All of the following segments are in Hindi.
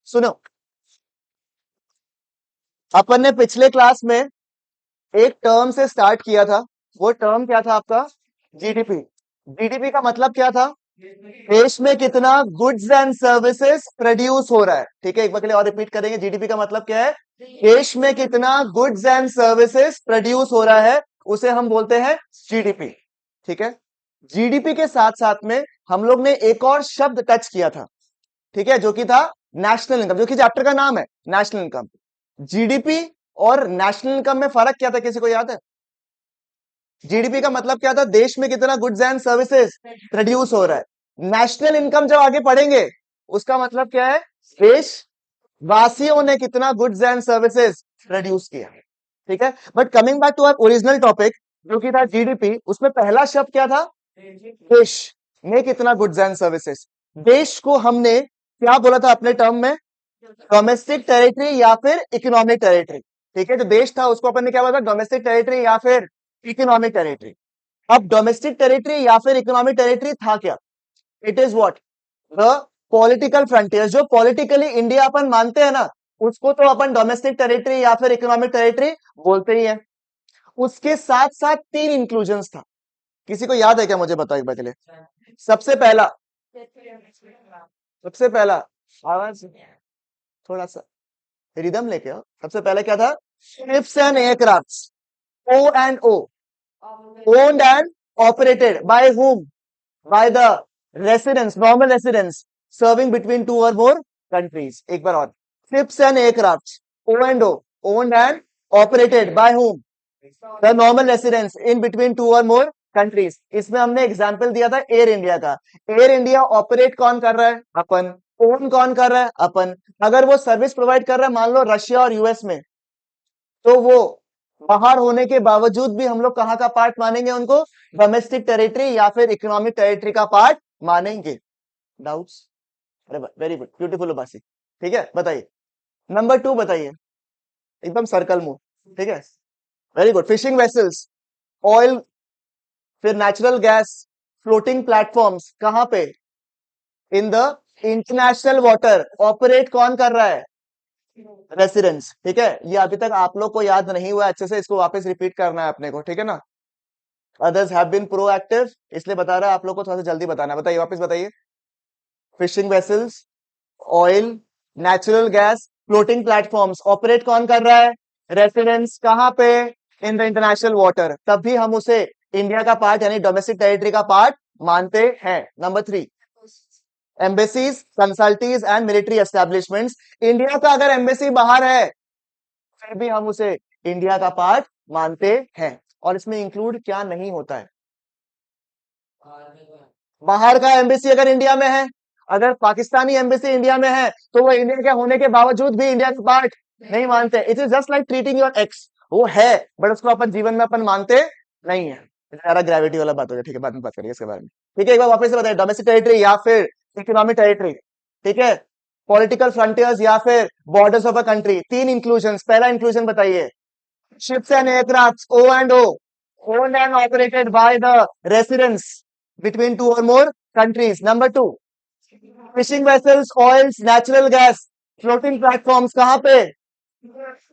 सुनो, अपन ने पिछले क्लास में एक टर्म से स्टार्ट किया था। वो टर्म क्या था आपका? जीडीपी। जीडीपी का मतलब क्या था? देश में कितना गुड्स एंड सर्विसेज प्रोड्यूस हो रहा है। ठीक है, एक बार के लिए और रिपीट करेंगे। जीडीपी का मतलब क्या है? देश में कितना गुड्स एंड सर्विसेज प्रोड्यूस हो रहा है, उसे हम बोलते हैं जीडीपी। ठीक है, जीडीपी के साथ साथ में हम लोग ने एक और शब्द टच किया था। ठीक है, जो कि था नेशनल इनकम, जो कि चैप्टर का नाम है नेशनल इनकम। जीडीपी और नेशनल इनकम में फर्क क्या था, किसी को याद है? जीडीपी का मतलब क्या था? देश में कितना गुड्स एंड सर्विसेज प्रोड्यूस हो रहा है। नेशनल इनकम जब आगे पढ़ेंगे, उसका मतलब क्या है? देश वासियों ने कितना गुड्स एंड सर्विसेज प्रोड्यूस किया। ठीक है, but coming back to our original topic जो कि था जीडीपी, उसमें पहला शब्द क्या था? देश में कितना गुड्स एंड सर्विसेज। देश को हमने क्या बोला था अपने टर्म में? डोमेस्टिक टेरिटरी या फिर इकोनॉमिक टेरिटरी। ठीक है, जो देश था उसको अपन ने क्या बोला? डोमेस्टिक टेरिटरी या फिर इकोनॉमिक टेरिटरी। अब डोमेस्टिक टेरिटरी या फिर इकोनॉमिक टेरिटरी था क्या? It is what? The political frontier. जो पॉलिटिकली इंडिया अपन मानते हैं ना, उसको तो अपन डोमेस्टिक टेरिटरी या फिर इकोनॉमिक टेरिटरी बोलते ही है। उसके साथ साथ तीन इंक्लूजन्स था। किसी को याद है क्या? मुझे बताओ एक बार के लिए। सबसे पहला, सबसे पहला, आवाज थोड़ा सा रिदम लेके आओ। सबसे पहले क्या था? Ships and aircraft. O and O, owned and operated by whom? By the residents, normal residents serving between two or more countries. एक बार और, ships and aircrafts, O and O, owned and operated by whom? The normal residents in between two or more countries. इसमें हमने एग्जाम्पल दिया था एयर इंडिया का। एयर इंडिया ऑपरेट कौन कर रहा है? अपन। ओन कौन कर रहा है? अपन। अगर वो सर्विस प्रोवाइड कर रहा है मान लो रशिया और यूएस में, तो वो बाहर होने के बावजूद भी हम लोग कहाँ का पार्ट मानेंगे उनको? डोमेस्टिक टेरिटरी या फिर इकोनॉमिक टेरिटरी का पार्ट मानेंगे। डाउट्स? अरे वेरी गुड, ब्यूटीफुल उबासी। ठीक है, बताइए नंबर 2 बताइए। एकदम सर्कल मूव। ठीक है, very good. Fishing vessels, oil, फिर नेचुरल गैस, फ्लोटिंग प्लेटफॉर्म्स, कहां पे? In the international water. Operate कौन कर रहा है? रेसिडेंट्स। ठीक है, ये अभी तक आप लोग को याद नहीं हुआ अच्छे से, इसको वापस रिपीट करना है अपने को। ठीक है ना? अदर्स हैव बीन प्रोएक्टिव, इसलिए बता रहा है आप लोग को, थोड़ा सा जल्दी बताना है। बताइए, वापस बताइए। Fishing vessels, oil, natural gas, floating platforms, operate कौन कर रहा है? रेसिडेंट्स। कहां पे? In the international water. तब भी हम उसे इंडिया का पार्ट यानी डोमेस्टिक टेरिटरी का पार्ट मानते हैं। Number 3, embassies, consulates and military establishments. India का अगर एम्बेसी बाहर है, फिर भी हम उसे इंडिया का पार्ट मानते हैं। और इसमें इंक्लूड क्या नहीं होता है? बाहर का एम्बेसी अगर इंडिया में है, अगर पाकिस्तानी एम्बेसी इंडिया में है, तो वो इंडिया के होने के बावजूद भी इंडिया का पार्ट नहीं मानते। It is just like treating your x. वो है, बट उसको अपन जीवन में अपन मानते नहीं है। सारा ग्रेविटी वाला बात हो गया। ठीक है, बाद में बात करिए इसके बारे में। ठीक है, एक बार वापस से बताइए। डोमेस्टिक टेरिटरी या फिर इकोनॉमिक टेरिटरी। ठीक है, पॉलिटिकल फ्रंटियर्स या फिर बॉर्डर्स ऑफ अ कंट्री। तीन इंक्लूजन। पहला इंक्लूजन बताइए। Ships and aircrafts, O and O, owned and operated by the residents between two or more countries. Number 2, fishing vessels, oils, natural gas, floating platforms, कहाँ पे?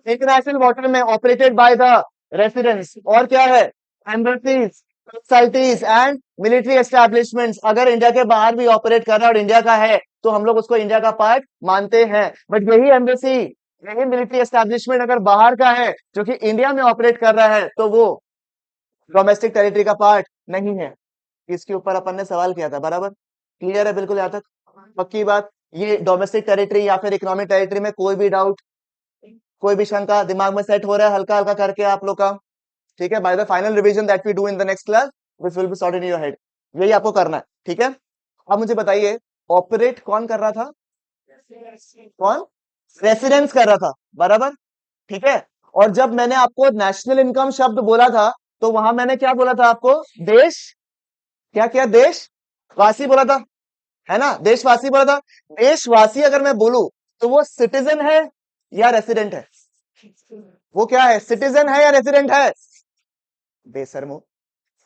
इंटरनेशनल वाटर में, ऑपरेटेड बाय द रेसिडेंट्स। और क्या है? Embassies, consulates and military establishments. अगर इंडिया के बाहर भी ऑपरेट कर रहा है और इंडिया का है, तो हम लोग उसको इंडिया का पार्ट मानते हैं। बट यही एम्बेसी, यही मिलिट्री एस्टेब्लिशमेंट अगर बाहर का है जो कि इंडिया में ऑपरेट कर रहा है, तो वो डोमेस्टिक टेरिटरी का पार्ट नहीं है। इसके ऊपर अपन ने सवाल किया था, बराबर? क्लियर है बिल्कुल यहाँ तक? पक्की बात। ये डोमेस्टिक टेरिटरी या फिर इकोनॉमिक टेरिटरी में कोई भी डाउट, कोई भी शंका दिमाग में सेट हो रहा है हल्का हल्का करके आप लोग का? ठीक है, by the final revision that we do in the next class, this will be sorted in your head. यही आपको करना है। ठीक है, अब मुझे बताइए, ऑपरेट कौन कर रहा था? कौन? रेसिडेंस कर रहा था, बराबर? ठीक है, और जब मैंने आपको नेशनल इनकम शब्द बोला था, तो वहां मैंने क्या बोला था आपको? देश, क्या क्या? देशवासी बोला था, है ना? देशवासी बोला था। देशवासी अगर मैं बोलूं, तो वो सिटीजन है या रेसिडेंट है? वो क्या है? सिटीजन है या रेसिडेंट है? बेशर्मो,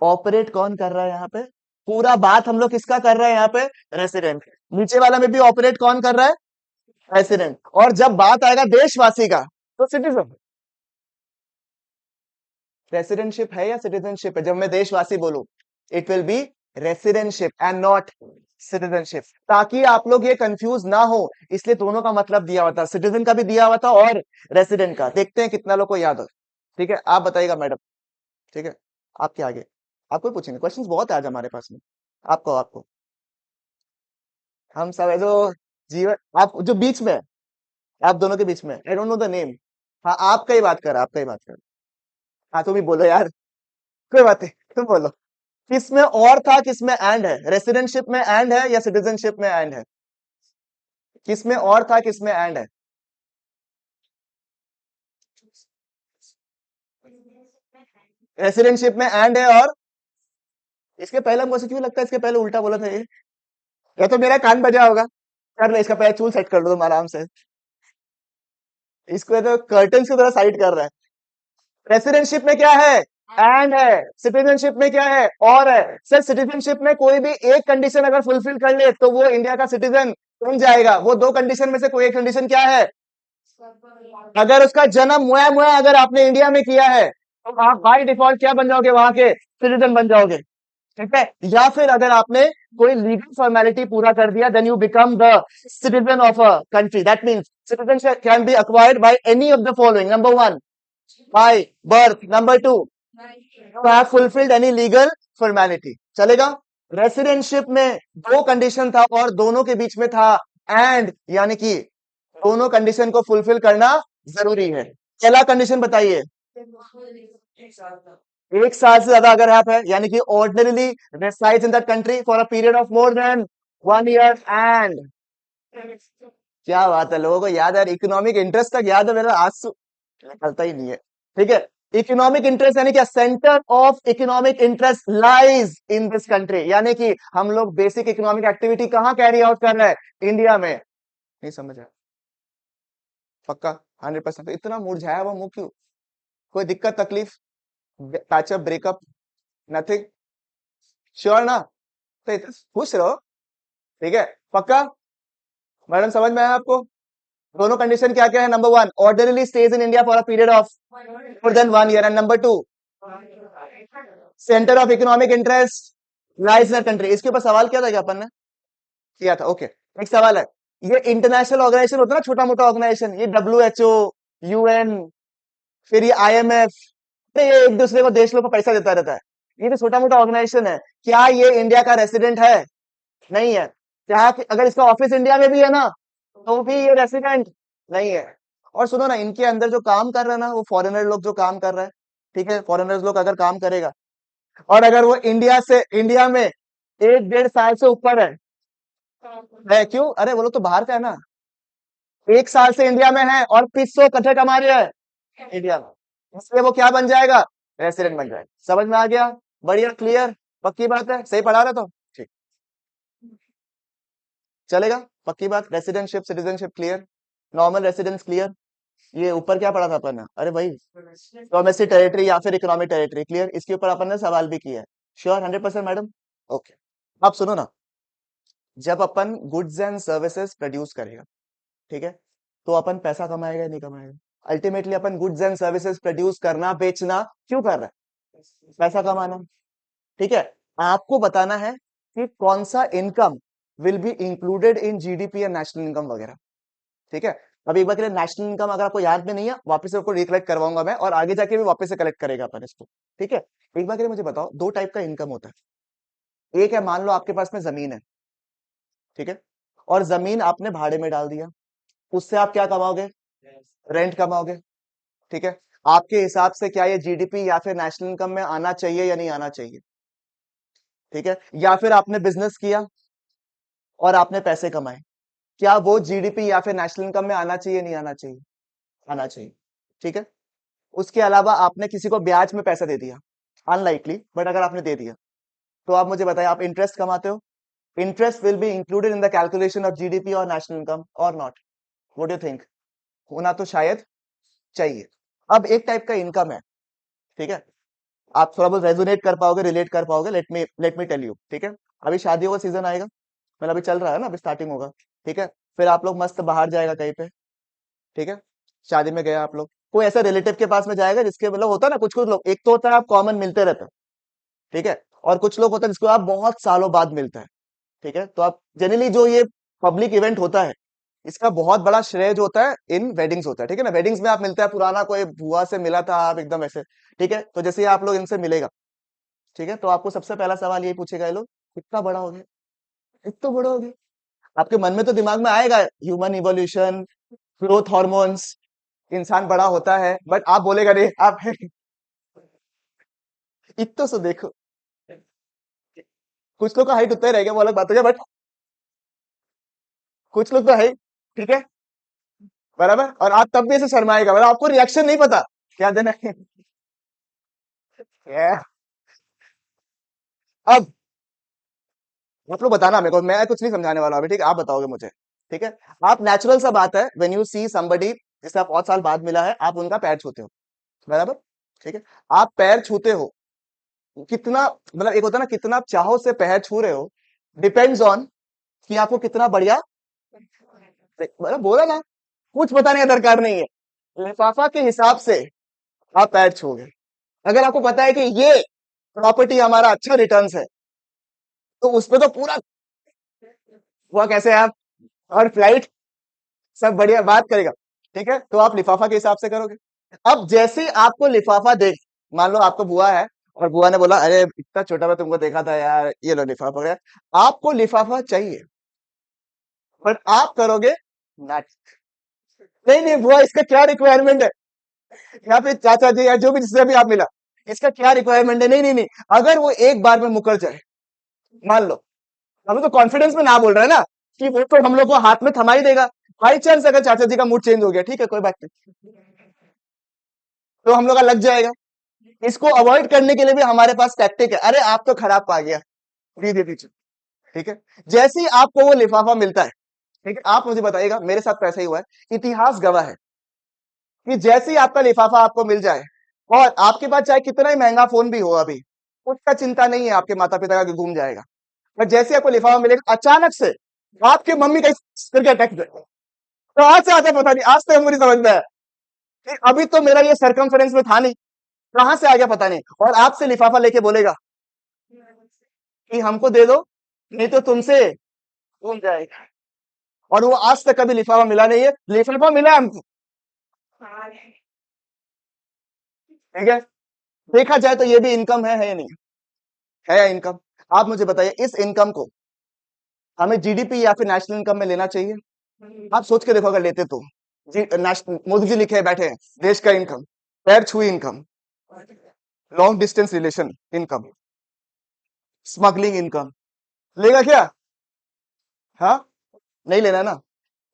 ऑपरेट कौन कर रहा है यहाँ पे? पूरा बात हम लोग किसका कर रहे हैं यहाँ पे? रेसिडेंट। नीचे वाला में भी ऑपरेट कौन कर रहा है? रेसिडेंट। और जब बात आएगा देशवासी का तो सिटीजन। रेसिडेंटशिप है या सिटीजनशिप है? जब मैं देशवासी बोलूं it will be residentship and not citizenship, ताकि आप लोग ये कंफ्यूज ना हो, इसलिए दोनों का मतलब दिया हुआ था, सिटीजन का भी दिया हुआ था और रेसिडेंट का। देखते हैं कितना लोग को याद हो। ठीक है, आप बताइएगा मैडम। ठीक है, आपके आगे आपको पूछेंगे, क्वेश्चंस बहुत है आज हमारे पास में। आपको आपको हम सब है जो जीवन, आप जो बीच में है, आप दोनों के बीच में, I don't know the name. हाँ, आपका ही बात कर, आपका ही बात कर। हाँ, तुम ही बोलो यार, कोई बात नहीं, तुम बोलो। किसमें और था, किसमें एंड है? रेसिडेंटशिप में एंड है या सिटीजनशिप में एंड है? किसमें और था, किसमें एंड है? रेसिडेंटशिप में एंड है, और इसके पहले हमको ऐसे क्यों लगता है इसके पहले उल्टा बोला था ये? या तो मेरा कान बजा होगा। कर ले, इसका पहले चूल सेट कर लो तुम आराम से। इसको ये तो कर्टन की तरह साइड कर रहा है। रेसिडेंटशिप में क्या है? एंड है। सिटीजनशिप में क्या है? और है। सर, सिटीजनशिप में कोई भी एक कंडीशन अगर फुलफिल कर ले तो वो इंडिया का सिटीजन बन जाएगा। वो दो कंडीशन में से कोई एक कंडीशन क्या है? अगर उसका जन्म मुआ मुआ अगर आपने इंडिया में किया है तो आप बाय डिफॉल्ट क्या बन जाओगे? वहां के सिटीजन बन जाओगे। ठीक है, या फिर अगर आपने कोई लीगल फॉर्मेलिटी पूरा कर दिया then you become the citizen of a country. That means citizenship can be acquired by any of the following: number one, by birth; number two, you have fulfilled any legal formality. चलेगा? रेसिडेंटशिप में दो कंडीशन था और दोनों के बीच में था एंड, यानी कि दोनों कंडीशन को फुलफिल करना जरूरी है। पहला कंडीशन बताइए। एक साल से ज्यादा अगर आप है, यानी कि ordinarily resides in that country for a period of more than 1 year and. क्या बात है, लोगों को याद है। इकोनॉमिक इंटरेस्ट तक याद है, मेरा आंसू निकलता ही नहीं है। ठीक है, इकोनॉमिक इंटरेस्ट यानी क्या? Centre of economic interest lies in this country, यानी कि हम लोग बेसिक इकोनॉमिक एक्टिविटी कहाँ कैरी आउट कर रहे हैं? इंडिया में। नहीं समझ आया? पक्का? 100%? इतना मुरझाया हुआ मुंह क्यों? कोई दिक्कत तकलीफ? Patch up, breakup? नथिंग? श्योर ना? तो इतना खुश रहो। ठीक है, पक्का? मैडम समझ में आया आपको? दोनों कंडीशन क्या क्या है? Number one, ordinary stage in India for a period of more than 1 year, and number to, centre of economic interest lies in country. इसके ऊपर सवाल किया था क्या अपन ने? किया था, ओके। एक सवाल है, ये इंटरनेशनल ऑर्गेनाइजेशन होता है ना, छोटा मोटा ऑर्गेनाइजेशन, ये WHO, UN, फिर ये IMF, ये एक दूसरे को देश लोग को पैसा देता रहता है। ये तो छोटा मोटा ऑर्गेनाइजेशन है। क्या ये इंडिया का रेसिडेंट है? नहीं है। क्या अगर इसका ऑफिस इंडिया में भी है ना तो भी ये रेसिडेंट नहीं है। और सुनो ना, इनके अंदर जो काम कर रहा है ना, वो फॉरेनर लोग जो काम कर रहा है। ठीक है, फॉरेनर्स लोग अगर काम करेगा और अगर वो इंडिया में 1 1.5 साल से ऊपर है क्यों? अरे वो लोग तो बाहर का है ना। 1 साल से इंडिया में है और 300 कट्ठे कमा रहे हैं इंडिया में, इसलिए वो क्या बन जाएगा? रेसिडेंट बन जाएगा। समझ में आ गया? बढ़िया, क्लियर? पक्की बात है? सही पढ़ा रहा तो ठीक चलेगा। पक्की बात, residentship citizenship clear, normal residence clear. ये ऊपर क्या पढ़ा था अपन ने? अरे भाई, डोमेस्टिक टेरिटरी या फिर इकोनॉमिक टेरिटरी क्लियर, इसके ऊपर अपन ने सवाल भी किया है। श्योर? 100% मैडम? ओके। अब सुनो ना, जब अपन गुड्स एंड सर्विसेज प्रोड्यूस करेगा, ठीक है, तो अपन पैसा कमाएगा या नहीं कमाएगा? Ultimately upon goods and services produce करना, बेचना क्यों कर रहा है? पैसा कमाना। ठीक है, आपको बताना है कि कौन सा income will be included in GDP या नेशनल इनकम वगैरह। ठीक है, अभी एक बार के लिए नेशनल इनकम अगर आपको याद में नहीं है, वापस से आपको रिकलेक्ट करवाऊंगा मैं, और आगे जाके भी वापस से कलेक्ट करेगा अपन इसको। ठीक है, एक बार के लिए मुझे बताओ, दो टाइप का इनकम होता है। एक है, मान लो आपके पास में जमीन है, ठीक है, और जमीन आपने भाड़े में डाल दिया, उससे आप क्या कमाओगे? रेंट कमाओगे। ठीक है, आपके हिसाब से क्या ये GDP या फिर नेशनल इनकम में आना चाहिए या नहीं आना चाहिए? ठीक है, या फिर आपने बिजनेस किया और आपने पैसे कमाए, क्या वो GDP या फिर नेशनल इनकम में आना चाहिए नहीं आना चाहिए? आना चाहिए। ठीक है, उसके अलावा आपने किसी को ब्याज में पैसा दे दिया, अनलाइकली बट अगर आपने दे दिया, तो आप मुझे बताएं, आप इंटरेस्ट कमाते हो? Interest will be included in the calculation of GDP और नेशनल इनकम और not? What do you think? होना तो शायद चाहिए। अब एक टाइप का इनकम है, ठीक है, आप थोड़ा बहुत रेजोनेट कर पाओगे, रिलेट कर पाओगे। Let me tell you. ठीक है, अभी शादियों का सीजन आएगा, मतलब अभी चल रहा है ना, अभी स्टार्टिंग होगा। ठीक है, फिर आप लोग मस्त बाहर जाएगा कहीं पे, ठीक है, शादी में गए आप लोग, कोई ऐसा रिलेटिव के पास में जाएगा जिसके मतलब होता है ना, कुछ कुछ लोग, एक तो होता है आप कॉमन मिलते रहते हो, ठीक है, और कुछ लोग होता है जिसको आप बहुत सालों बाद मिलते हैं, ठीक है, तो आप जनरली जो ये पब्लिक इवेंट होता है, इसका बहुत बड़ा श्रेय जो होता है इन वेडिंग्स होता है, ठीक है ना, वेडिंग्स में आप मिलते हैं, पुराना कोई बुआ से मिला था आप एकदम ऐसे, ठीक है, तो जैसे ही आप लोग इनसे मिलेगा, ठीक है, तो आपको सबसे पहला सवाल यही पूछेगा ये लोग, कितना बड़ा हो गया, इतना बड़ा हो गया, आपके मन में तो दिमाग में आएगा ह्यूमन इवोल्यूशन, ग्रोथ हॉर्मोन्स, इंसान बड़ा होता है, बट आप बोलेगा नहीं आप इतना सो देखो, कुछ लोग का हाइट उतना ही रहेगा, वो अलग बात है, बट कुछ लोग तो है ही, ठीक है, बराबर, और आप तब भी ऐसे शर्माएगा, मतलब आपको रिएक्शन नहीं पता क्या देना है। Yeah. अब आप लोग बताना मेरे को, मैं कुछ नहीं समझाने वाला अभी, ठीक है, आप बताओगे मुझे, ठीक है, आप नेचुरल सा बात है, व्हेन यू सी समबडी जिससे आप बहुत साल बाद मिला है, आप उनका पैर छूते हो, बराबर, ठीक है, आप पैर छूते हो, कितना मतलब एक होता है ना, कितना आप चाहो से पैर छू रहे हो, डिपेंड्स ऑन कि आपको कितना बढ़िया, मतलब बोला ना, कुछ बताने का दरकार नहीं है, लिफाफा के हिसाब से आप पैर छूओगे, अगर आपको पता है कि ये प्रॉपर्टी हमारा अच्छा रिटर्न्स है, तो उसपे तो पूरा हुआ कैसे आप, और फ्लाइट सब बढ़िया बात करेगा, ठीक है, तो आप लिफाफा के हिसाब से करोगे। अब जैसे ही आपको लिफाफा देख, मान लो आपको बुआ है, और बुआ ने बोला अरे इतना छोटा मैं तुमको देखा था यार, ये लो लिफाफा है, आपको लिफाफा चाहिए, पर आप करोगे नाटक, नहीं नहीं बुआ इसका क्या रिक्वायरमेंट है, या फिर चाचा जी या जो भी जिससे भी आप मिला, इसका क्या रिक्वायरमेंट है, नहीं नहीं नहीं, अगर वो एक बार में मुकर जाए, मान लो, हम तो कॉन्फिडेंस में ना बोल रहे हैं ना, कि वो तो हम लोग को हाथ में थमा ही देगा, बाई चांस अगर चाचा जी का मूड चेंज हो गया, ठीक है कोई बात नहीं, तो हम लोग का लग जाएगा, इसको अवॉइड करने के लिए भी हमारे पास टैक्टिक है, अरे आप तो खराब पा गया, दे दीजिए, ठीक है, जैसे ही आपको वो लिफाफा मिलता है, ठीक है, आप मुझे बताइएगा, मेरे साथ तो ऐसा ही हुआ है, इतिहास गवाह है कि जैसे ही आपका लिफाफा आपको मिल जाए, और आपके पास चाहे कितना ही महंगा फोन भी हो अभी, उसका चिंता नहीं है आपके माता पिता का कि घूम जाएगा, पर जैसे ही आपको लिफाफा मिलेगा अचानक से आपके मम्मी का करके अटैक, तो आज से आता पता नहीं, आज तक मुझे समझ में आया कि अभी तो मेरा ये सरकमफेरेंस में था नहीं, कहां से आ गया पता नहीं, और आपसे लिफाफा लेके बोलेगा कि हमको दे दो, नहीं तो तुमसे घूम जाएगा, और वो आज तक कभी लिफाफा मिला नहीं है, लिफाफा मिला है हमको, ठीक है, देखा जाए तो ये भी इनकम है या नहीं, है इनकम, आप मुझे बताइए इस इनकम को हमें जीडीपी या फिर नेशनल इनकम में लेना चाहिए, आप सोच के देखो अगर लेते तो, जी नेशनल मोदी जी लिखे बैठे हैं, देश का इनकम, पैर छुई income, long distance relation income, smuggling income, लेगा क्या, हाँ, नहीं लेना ना,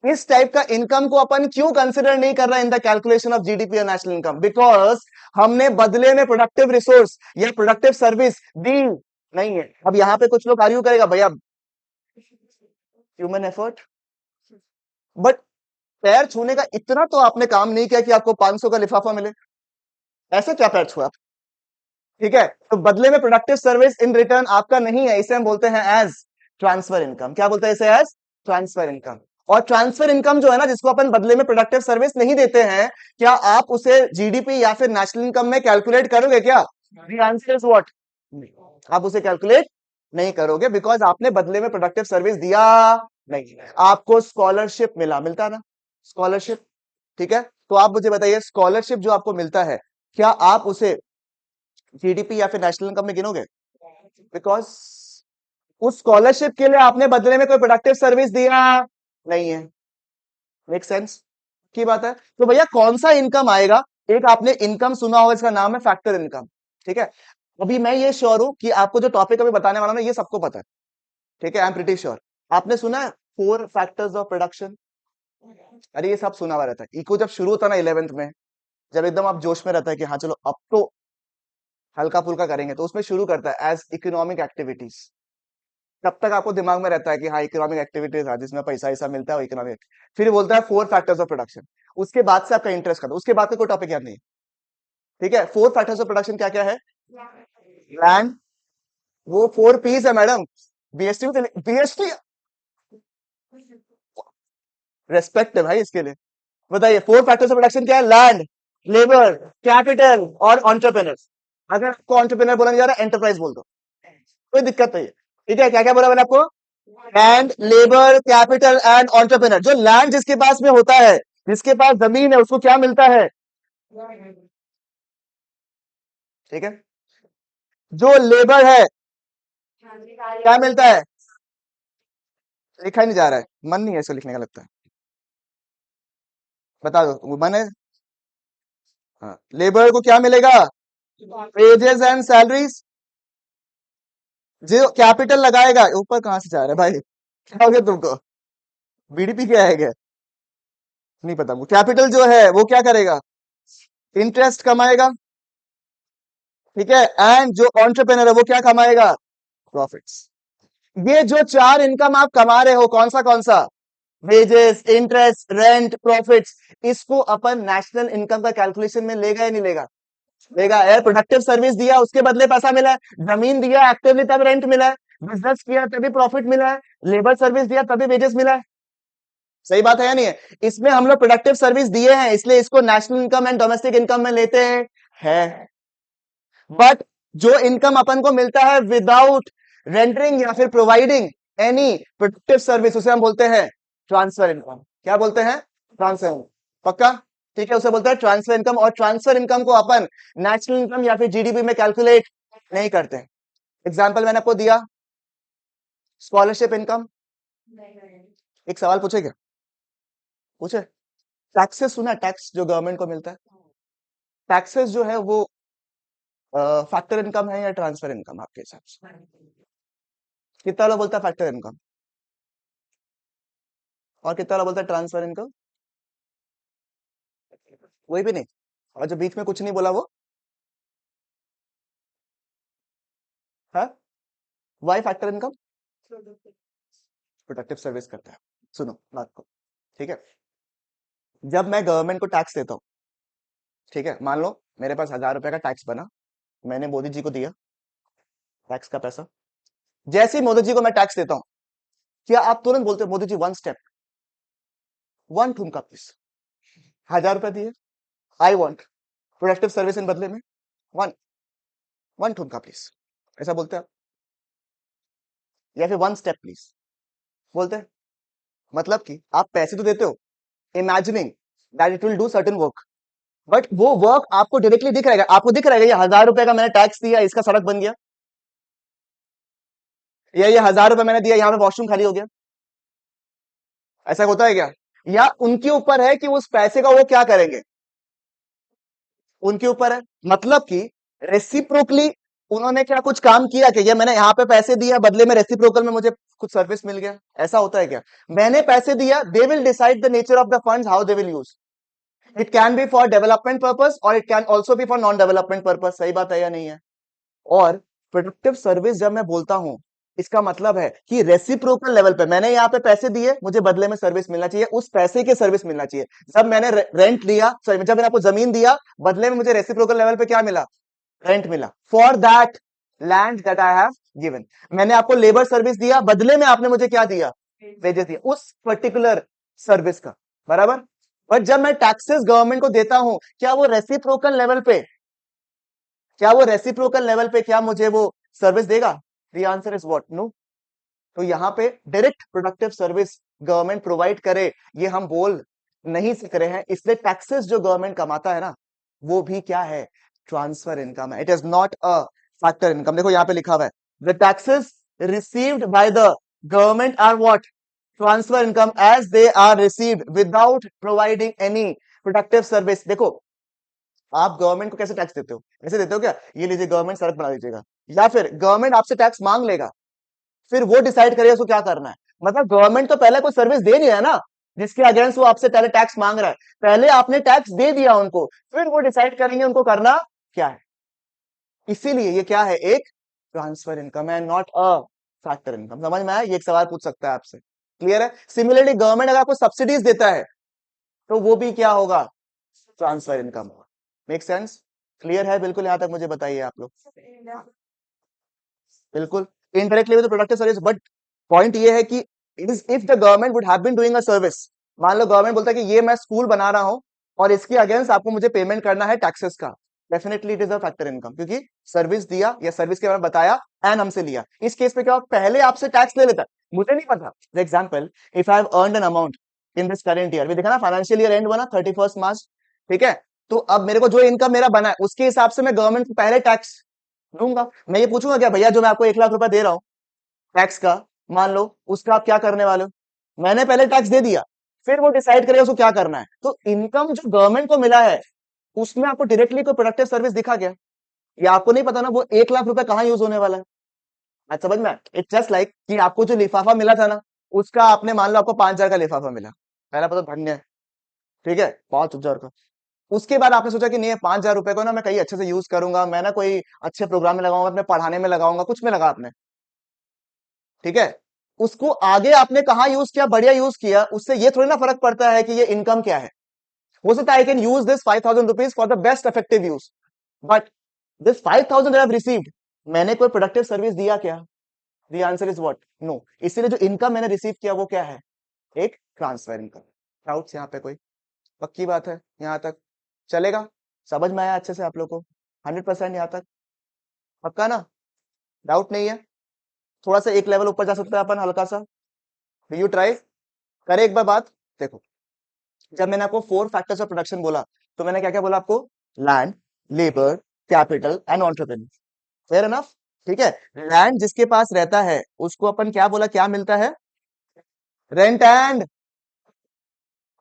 इस टाइप का इनकम को अपन क्यों कंसिडर नहीं कर रहा इन द कैलकुलेशन ऑफ जीडीपी और नेशनल इनकम, बिकॉज हमने बदले में प्रोडक्टिव रिसोर्स या प्रोडक्टिव सर्विस दी नहीं है। अब यहाँ पे कुछ लोग आर्ग्यू करेगा भैया ह्यूमन एफर्ट, बट पैर छूने का इतना तो आपने काम नहीं किया कि आपको 500 का लिफाफा मिले, ऐसे क्या पैर छुआ, ठीक है, तो बदले में प्रोडक्टिव सर्विस इन रिटर्न आपका नहीं है, इसे हम बोलते हैं एज ट्रांसफर इनकम, क्या बोलते हैं इसे, एज ट्रांसफर इनकम, और ट्रांसफर इनकम जो है ना, जिसको अपन बदले में प्रोडक्टिव सर्विस नहीं देते हैं, क्या आप उसे जीडीपी या फिर नेशनल इनकम में कैलकुलेट करोगे क्या, द आंसर इज व्हाट, आप उसे कैलकुलेट नहीं करोगे, बिकॉज आपने बदले में प्रोडक्टिव सर्विस दिया नहीं, आपको स्कॉलरशिप मिला, मिलता ना स्कॉलरशिप, ठीक है, तो आप मुझे बताइए स्कॉलरशिप जो आपको मिलता है, क्या आप उसे जीडीपी या फिर नेशनल इनकम में गिनोगे, बिकॉज उस स्कॉलरशिप के लिए आपने बदले में कोई प्रोडक्टिव सर्विस दिया नहीं है, मेक सेंस की बात है, तो भैया कौन सा इनकम आएगा, एक आपने इनकम सुना होगा, इसका नाम है फैक्टर इनकम, ठीक है, अभी मैं ये श्योर हूं कि आपको जो टॉपिक अभी बताने वाला हूं ना, ये सबको पता है, ठीक है, आई एम प्रीटी श्योर, आपने सुना है 4 फैक्टर्स ऑफ प्रोडक्शन, अरे ये सब सुना हुआ रहता है, इको जब शुरू होता ना 11th में, जब एकदम आप जोश में रहता है कि हाँ चलो अब तो हल्का फुल्का करेंगे, तो उसमें शुरू करता है एज इकोनॉमिक एक्टिविटीज, तब तक आपको दिमाग में रहता है कि हाँ इकोनॉमिक एक्टिविटीज है जिसमें पैसा ऐसा मिलता है इकोनॉमिक, फिर बोलता है 4 फैक्टर्स ऑफ प्रोडक्शन, उसके बाद से आपका इंटरेस्ट करता है, उसके बाद का कोई टॉपिक याद नहीं, ठीक है, 4 फैक्टर्स ऑफ प्रोडक्शन क्या क्या है, लैंड, वो 4 पीस है मैडम, बीएसटी बीएसटी रेस्पेक्ट है भाई इसके लिए। बताइए, फोर फैक्टर्स ऑफ प्रोडक्शन क्या है? लैंड, लेबर, कैपिटल और ऑन्टरप्रेनर्स। अगर आपको ऑन्टरप्रेनर बोला नहीं जा रहा, एंटरप्राइज बोल दो, कोई दिक्कत नहीं है। ठीक है, क्या क्या बोला मैंने आपको? Land, labour, capital and entrepreneur. जो लैंड जिसके पास में होता है, जिसके पास जमीन है, उसको क्या मिलता है? ठीक है। जो लेबर है, क्या मिलता है? लिखा ही नहीं जा रहा है, मन नहीं है इसको लिखने का लगता है। बता दो, वो मन है? हाँ, लेबर को क्या मिलेगा? Wages and salaries. जो कैपिटल लगाएगा, ऊपर कहां से जा रहा है भाई? क्या हो गया तुमको? बीडीपी क्या है क्या? नहीं पता। वो कैपिटल जो है वो क्या करेगा? इंटरेस्ट कमाएगा। ठीक है। एंड जो एंटरप्रेन्योर है वो क्या कमाएगा? प्रॉफिट्स। ये जो चार इनकम आप कमा रहे हो, कौन सा? Wages, interest, rent, profits. इसको अपन नेशनल इनकम का कैलकुलेशन में लेगा या नहीं लेगा? लेगा। यार, प्रोडक्टिव सर्विस दिया, उसके बदले पैसा मिला है। जमीन दिया एक्टिवली, तब रेंट मिला है। बिजनेस किया तभी प्रॉफिट मिला है। लेबर सर्विस दिया तभी वेजेस मिला है। सही बात है या नहीं है? इसमें हम लोग प्रोडक्टिव सर्विस दिए हैं, इसलिए इसको national income and domestic income में लेते हैं है। बट जो इनकम अपन को मिलता है विदाउट रेंडरिंग या फिर प्रोवाइडिंग एनी प्रोडक्टिव सर्विस, उसे हम बोलते हैं ट्रांसफर इनकम। क्या बोलते हैं? ट्रांसफर। पक्का? ठीक है, उसे बोलते हैं ट्रांसफर इनकम। और ट्रांसफर इनकम को अपन नेशनल इनकम या फिर जीडीपी में कैलकुलेट नहीं करते। एग्जाम्पल मैंने आपको दिया, स्कॉलरशिप इनकम। एक सवाल पूछे क्या? पूछे? टैक्सेस सुना? टैक्स जो गवर्नमेंट को मिलता है, टैक्सेस जो है वो फैक्टर इनकम है या ट्रांसफर इनकम आपके हिसाब से? कितना लोग बोलता है फैक्टर इनकम, और कितना लोग बोलता है ट्रांसफर इनकम? वही भी नहीं। और जो बीच में कुछ नहीं बोला वो? है Y factor income? Productive service करता है। सुनो बात को। ठीक है। जब मैं गवर्नमेंट को टैक्स देता हूँ, ठीक है, मान लो मेरे पास 1000 रुपए का टैक्स बना, मैंने मोदी जी को दिया टैक्स का पैसा। जैसे ही मोदी जी को मैं टैक्स देता हूँ, क्या आप तुरंत बोलते हो Modi ji one step, one ठुमका प्लीज? 1000 रुपए दिए, I want productive service in बदले में, वन वन ठुमका प्लीज, ऐसा बोलते हैं आप? या फिर वन स्टेप प्लीज बोलते हैं? मतलब कि आप पैसे तो देते हो, imagining that it will do certain work, but वो वर्क आपको डायरेक्टली दिख रहेगा। आपको दिख रहेगा ये 1000 रुपए का मैंने टैक्स दिया, इसका सड़क बन गया, या ये 1000 रुपए मैंने दिया, यहाँ पे वॉशरूम खाली हो गया। ऐसा होता है क्या? या उनके ऊपर है कि उस पैसे का वो क्या करेंगे, उनके ऊपर है। मतलब कि रेसिप्रोकली उन्होंने क्या कुछ काम किया कि ये मैंने यहाँ पे पैसे दिया, बदले में रेसिप्रोकल में मुझे कुछ सर्विस मिल गया? ऐसा होता है क्या? मैंने पैसे दिया, they will decide the nature of the funds, how they will use. It can be for development purpose और it can also be for non development purpose. सही बात है या नहीं है? और प्रोडक्टिव सर्विस जब मैं बोलता हूं, इसका मतलब है कि रेसिप्रोकल लेवल पे मैंने यहाँ पे पैसे दिए, मुझे बदले में सर्विस मिलना चाहिए, उस पैसे की सर्विस मिलना चाहिए। जब मैंने रेंट दिया, सॉरी, जब मैंने आपको जमीन दिया, बदले में मुझे रेसिप्रोकल लेवल पे क्या मिला? रेंट मिला for that land that I have given. मैंने आपको लेबर सर्विस दिया, बदले में आपने मुझे क्या दिया? वेजेस दिया उस पर्टिकुलर सर्विस का। बराबर? बट जब मैं टैक्सेस गवर्नमेंट को देता हूं, क्या वो रेसिप्रोकल लेवल पे, क्या वो रेसिप्रोकल लेवल पे क्या मुझे वो सर्विस देगा? The answer is what? No. तो यहाँ पे direct productive service government provide करे, ये हम बोल नहीं सक रहे हैं। इसलिए टैक्सेस जो गवर्नमेंट कमाता है ना, वो भी क्या है? ट्रांसफर इनकम है। It is not a factor income. देखो यहाँ पे लिखा हुआ है, the taxes received by the government are what? Transfer income as they are received without providing any productive service. देखो, आप गवर्नमेंट को कैसे टैक्स देते हो? ऐसे देते हो क्या, ये लीजिए गवर्नमेंट सड़क बना दीजिएगा? या फिर गवर्नमेंट आपसे टैक्स मांग लेगा, फिर वो डिसाइड करेगा उसको क्या करना है? मतलब गवर्नमेंट तो पहले कोई सर्विस दे नहीं है ना, जिसके अगेंस्ट वो आपसे पहले टैक्स मांग रहा है। पहले आपने टैक्स दे दिया उनको, फिर वो डिसाइड करेंगे उनको करना क्या है। इसीलिए ये क्या है? एक ट्रांसफर इनकम है, नॉट अ फैक्टर इनकम। समझ में आया? ये एक सवाल पूछ सकता है आपसे। क्लियर है? सिमिलरली गवर्नमेंट अगर आपको सब्सिडीज देता है, तो वो भी क्या होगा? ट्रांसफर इनकम होगा। Make sense? क्लियर है बिल्कुल? यहां तक मुझे बताइए आप लोग। बिल्कुल। इनडायरेक्टली तो प्रोडक्टिव सर्विस, बट पॉइंट ये है कि if the government would have been doing a service, मान लो गवर्नमेंट बोलता है कि ये मैं स्कूल बना रहा हूँ और इसके अगेंस्ट आपको मुझे पेमेंट करना है टैक्सेस का, definitely it is a factor income, क्योंकि सर्विस दिया या सर्विस के बारे में बताया एंड हमसे लिया। इस केस में क्या हुआ, पहले आपसे टैक्स ले लेता है, मुझे नहीं पता। For example, if I have earned an amount in this current year, देखा ना फाइनेंशियल ईयर एंड बना 31 मार्च, ठीक है। तो अब मेरे को जो इनकम मेरा बना है उसके हिसाब से मैं गवर्नमेंट को पहले टैक्स दूंगा। मैं ये पूछूंगा क्या भैया जो मैं आपको 1 लाख रुपए दे रहा हूँ टैक्स का, मान लो उसका आप क्या करने वाले हो, मैंने पहले टैक्स दे दिया, फिर वो डिसाइड करेगा उसको क्या करना है। तो इनकम जो गवर्नमेंट को मिला है उसमें आपको डायरेक्टली कोई प्रोडक्टिव सर्विस दिखा गया, या आपको नहीं पता ना वो 1 लाख रुपए कहाँ यूज होने वाला है। आज समझ में, इट्स जस्ट लाइक कि आपको जो लिफाफा मिला था ना, उसका आपने मान लो आपको 5,000 का लिफाफा मिला, पहला पता धन्य है, ठीक है, 5,000 का। उसके बाद आपने सोचा कि नहीं, 5,000 रुपए को ना मैं कहीं अच्छे से यूज करूंगा, मैं ना कोई अच्छे प्रोग्राम में लगाऊंगा, अपने पढ़ाने में लगाऊंगा, कुछ में लगा आपने, ठीक है। उसको आगे आपने कहा यूज किया, बढ़िया यूज किया, उससे ये थोड़ी ना फर्क पड़ता है कि ये इनकम क्या है। हो सकता है I can use this 5,000 rupees for the best effective use, but this 5,000 I received, मैंने कोई प्रोडक्टिव सर्विस दिया क्या? The answer is what, no. इसीलिए जो इनकम मैंने रिसीव किया वो क्या है, एक ट्रांसफर इनकम। डाउट्स यहाँ पे कोई? पक्की बात है यहाँ तक, चलेगा? समझ में आया अच्छे से आप लोग को? 100% यहाँ तक पक्का ना? डाउट नहीं है? थोड़ा सा एक लेवल ऊपर जा सकता है अपन, हल्का सा। यू ट्राई, करे एक बार बात। देखो, जब मैंने आपको 4 फैक्टर्स ऑफ प्रोडक्शन बोला, तो मैंने क्या क्या बोला आपको? Land, labour, capital and entrepreneur. Fair enough, ठीक है। लैंड जिसके पास रहता है उसको अपन क्या बोला, क्या मिलता है? रेंट एंड,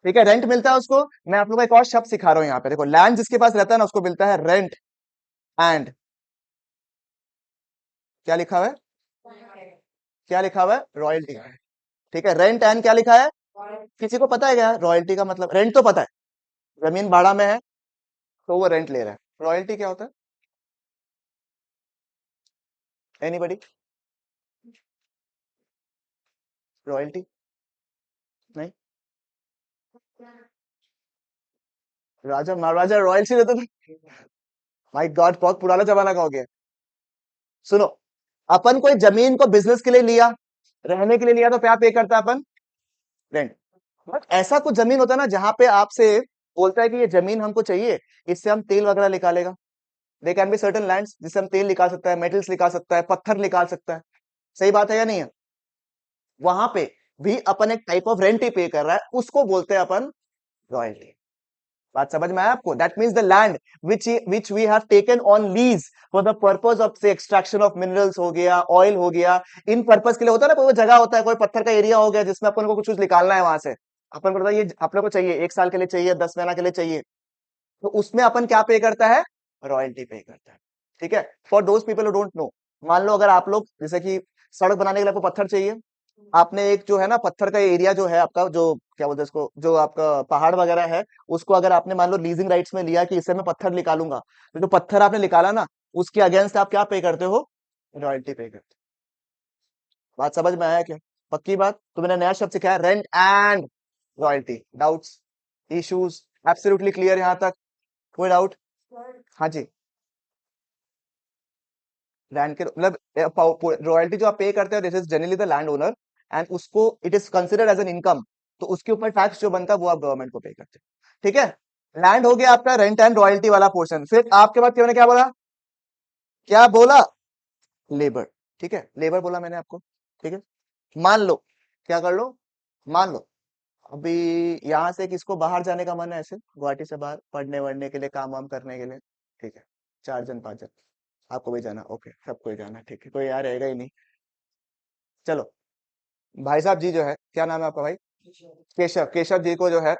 ठीक है, रेंट मिलता है उसको। मैं आप लोगों को एक और शब्द सिखा रहा हूं यहाँ पे, देखो, लैंड जिसके पास रहता है ना उसको मिलता है रेंट एंड, क्या लिखा हुआ है? क्या लिखा हुआ है? रॉयल्टी। ठीक है, रेंट एंड क्या लिखा है? किसी को पता है क्या रॉयल्टी का मतलब? रेंट तो पता है, जमीन भाड़ा में है तो वो रेंट ले रहा है। रॉयल्टी क्या होता है? एनीबडी? रॉयल्टी? नहीं? राजा महाराजा रॉयल्टी देते थे? माय गॉड, बहुत पुराना जमाना का हो गया। सुनो, अपन कोई जमीन को बिजनेस के लिए लिया, रहने के लिए लिया, तो क्या पे करता है अपन? रेंट। बट ऐसा कुछ जमीन होता है ना जहां पे आपसे बोलता है कि ये जमीन हमको चाहिए, इससे हम तेल वगैरह निकालेगा। They can be certain lands जिससे हम तेल निकाल सकता है, मेटल्स निकाल सकता है, पत्थर निकाल सकता है। सही बात है या नहीं है? वहां पे भी अपन एक टाइप ऑफ रेंट ही पे कर रहा है, उसको बोलते हैं अपन रॉयल्टी। बात समझ में आया आपको? That means the land which we have taken on lease for the purpose of से एक्सट्रैक्शन ऑफ मिनरल्स हो गया, ऑयल हो गया, इन पर्पज के लिए होता है ना, कोई जगह होता है, कोई पत्थर का एरिया हो गया जिसमें अपन को कुछ निकालना है वहां से, अपन को पता है ये अपने को चाहिए, 1 साल के लिए चाहिए, 10 महीना के लिए चाहिए, तो उसमें अपन क्या पे करता है? रॉयल्टी पे करता है, ठीक है। For those people who don't know, मान लो अगर आप लोग जैसे कि सड़क बनाने के लिए आपको पत्थर चाहिए, आपने एक जो है ना पत्थर का एरिया जो है आपका, जो क्या बोलते हैं इसको, जो आपका पहाड़ वगैरह है, उसको अगर आपने मान लो लीजिंग राइट्स में लिया कि इससे मैं पत्थर निकालूंगा, तो जो पत्थर आपने निकाला ना, उसके अगेंस्ट आप क्या पे करते हो? रॉयल्टी पे करते हो। बात समझ में आया क्या? पक्की बात? तो मैंने नया शब्द सिखाया, rent and royalty. Doubts, issues? Absolutely clear यहाँ तक? कोई डाउट? हाँ जी। लैंड के मतलब रॉयल्टी जो आप पे करते हैं, this is generally the land owner, and उसको it is considered as an income, तो उसके ऊपर टैक्स जो बनता है वो आप गवर्नमेंट को पे करते हैं, ठीक है। लैंड हो गया आपका रेंट एंड रॉयल्टी वाला पोर्शन। फिर आपके बाद क्या, क्या बोला? क्या बोला? लेबर, ठीक है, लेबर बोला मैंने आपको, ठीक है। मान लो, क्या कर लो, मान लो अभी यहाँ से किसको बाहर जाने का मन है, ऐसे गुवाहाटी से बाहर पढ़ने वढ़ने के लिए, काम वाम करने के लिए, ठीक है, 4 जन 5 जन, आपको भी जाना, ओके, सबको ही जाना, ठीक है, कोई यहाँ रहेगा ही नहीं। चलो, भाई साहब जी जो है, क्या नाम है आपका भाई? केशव। केशव जी को जो है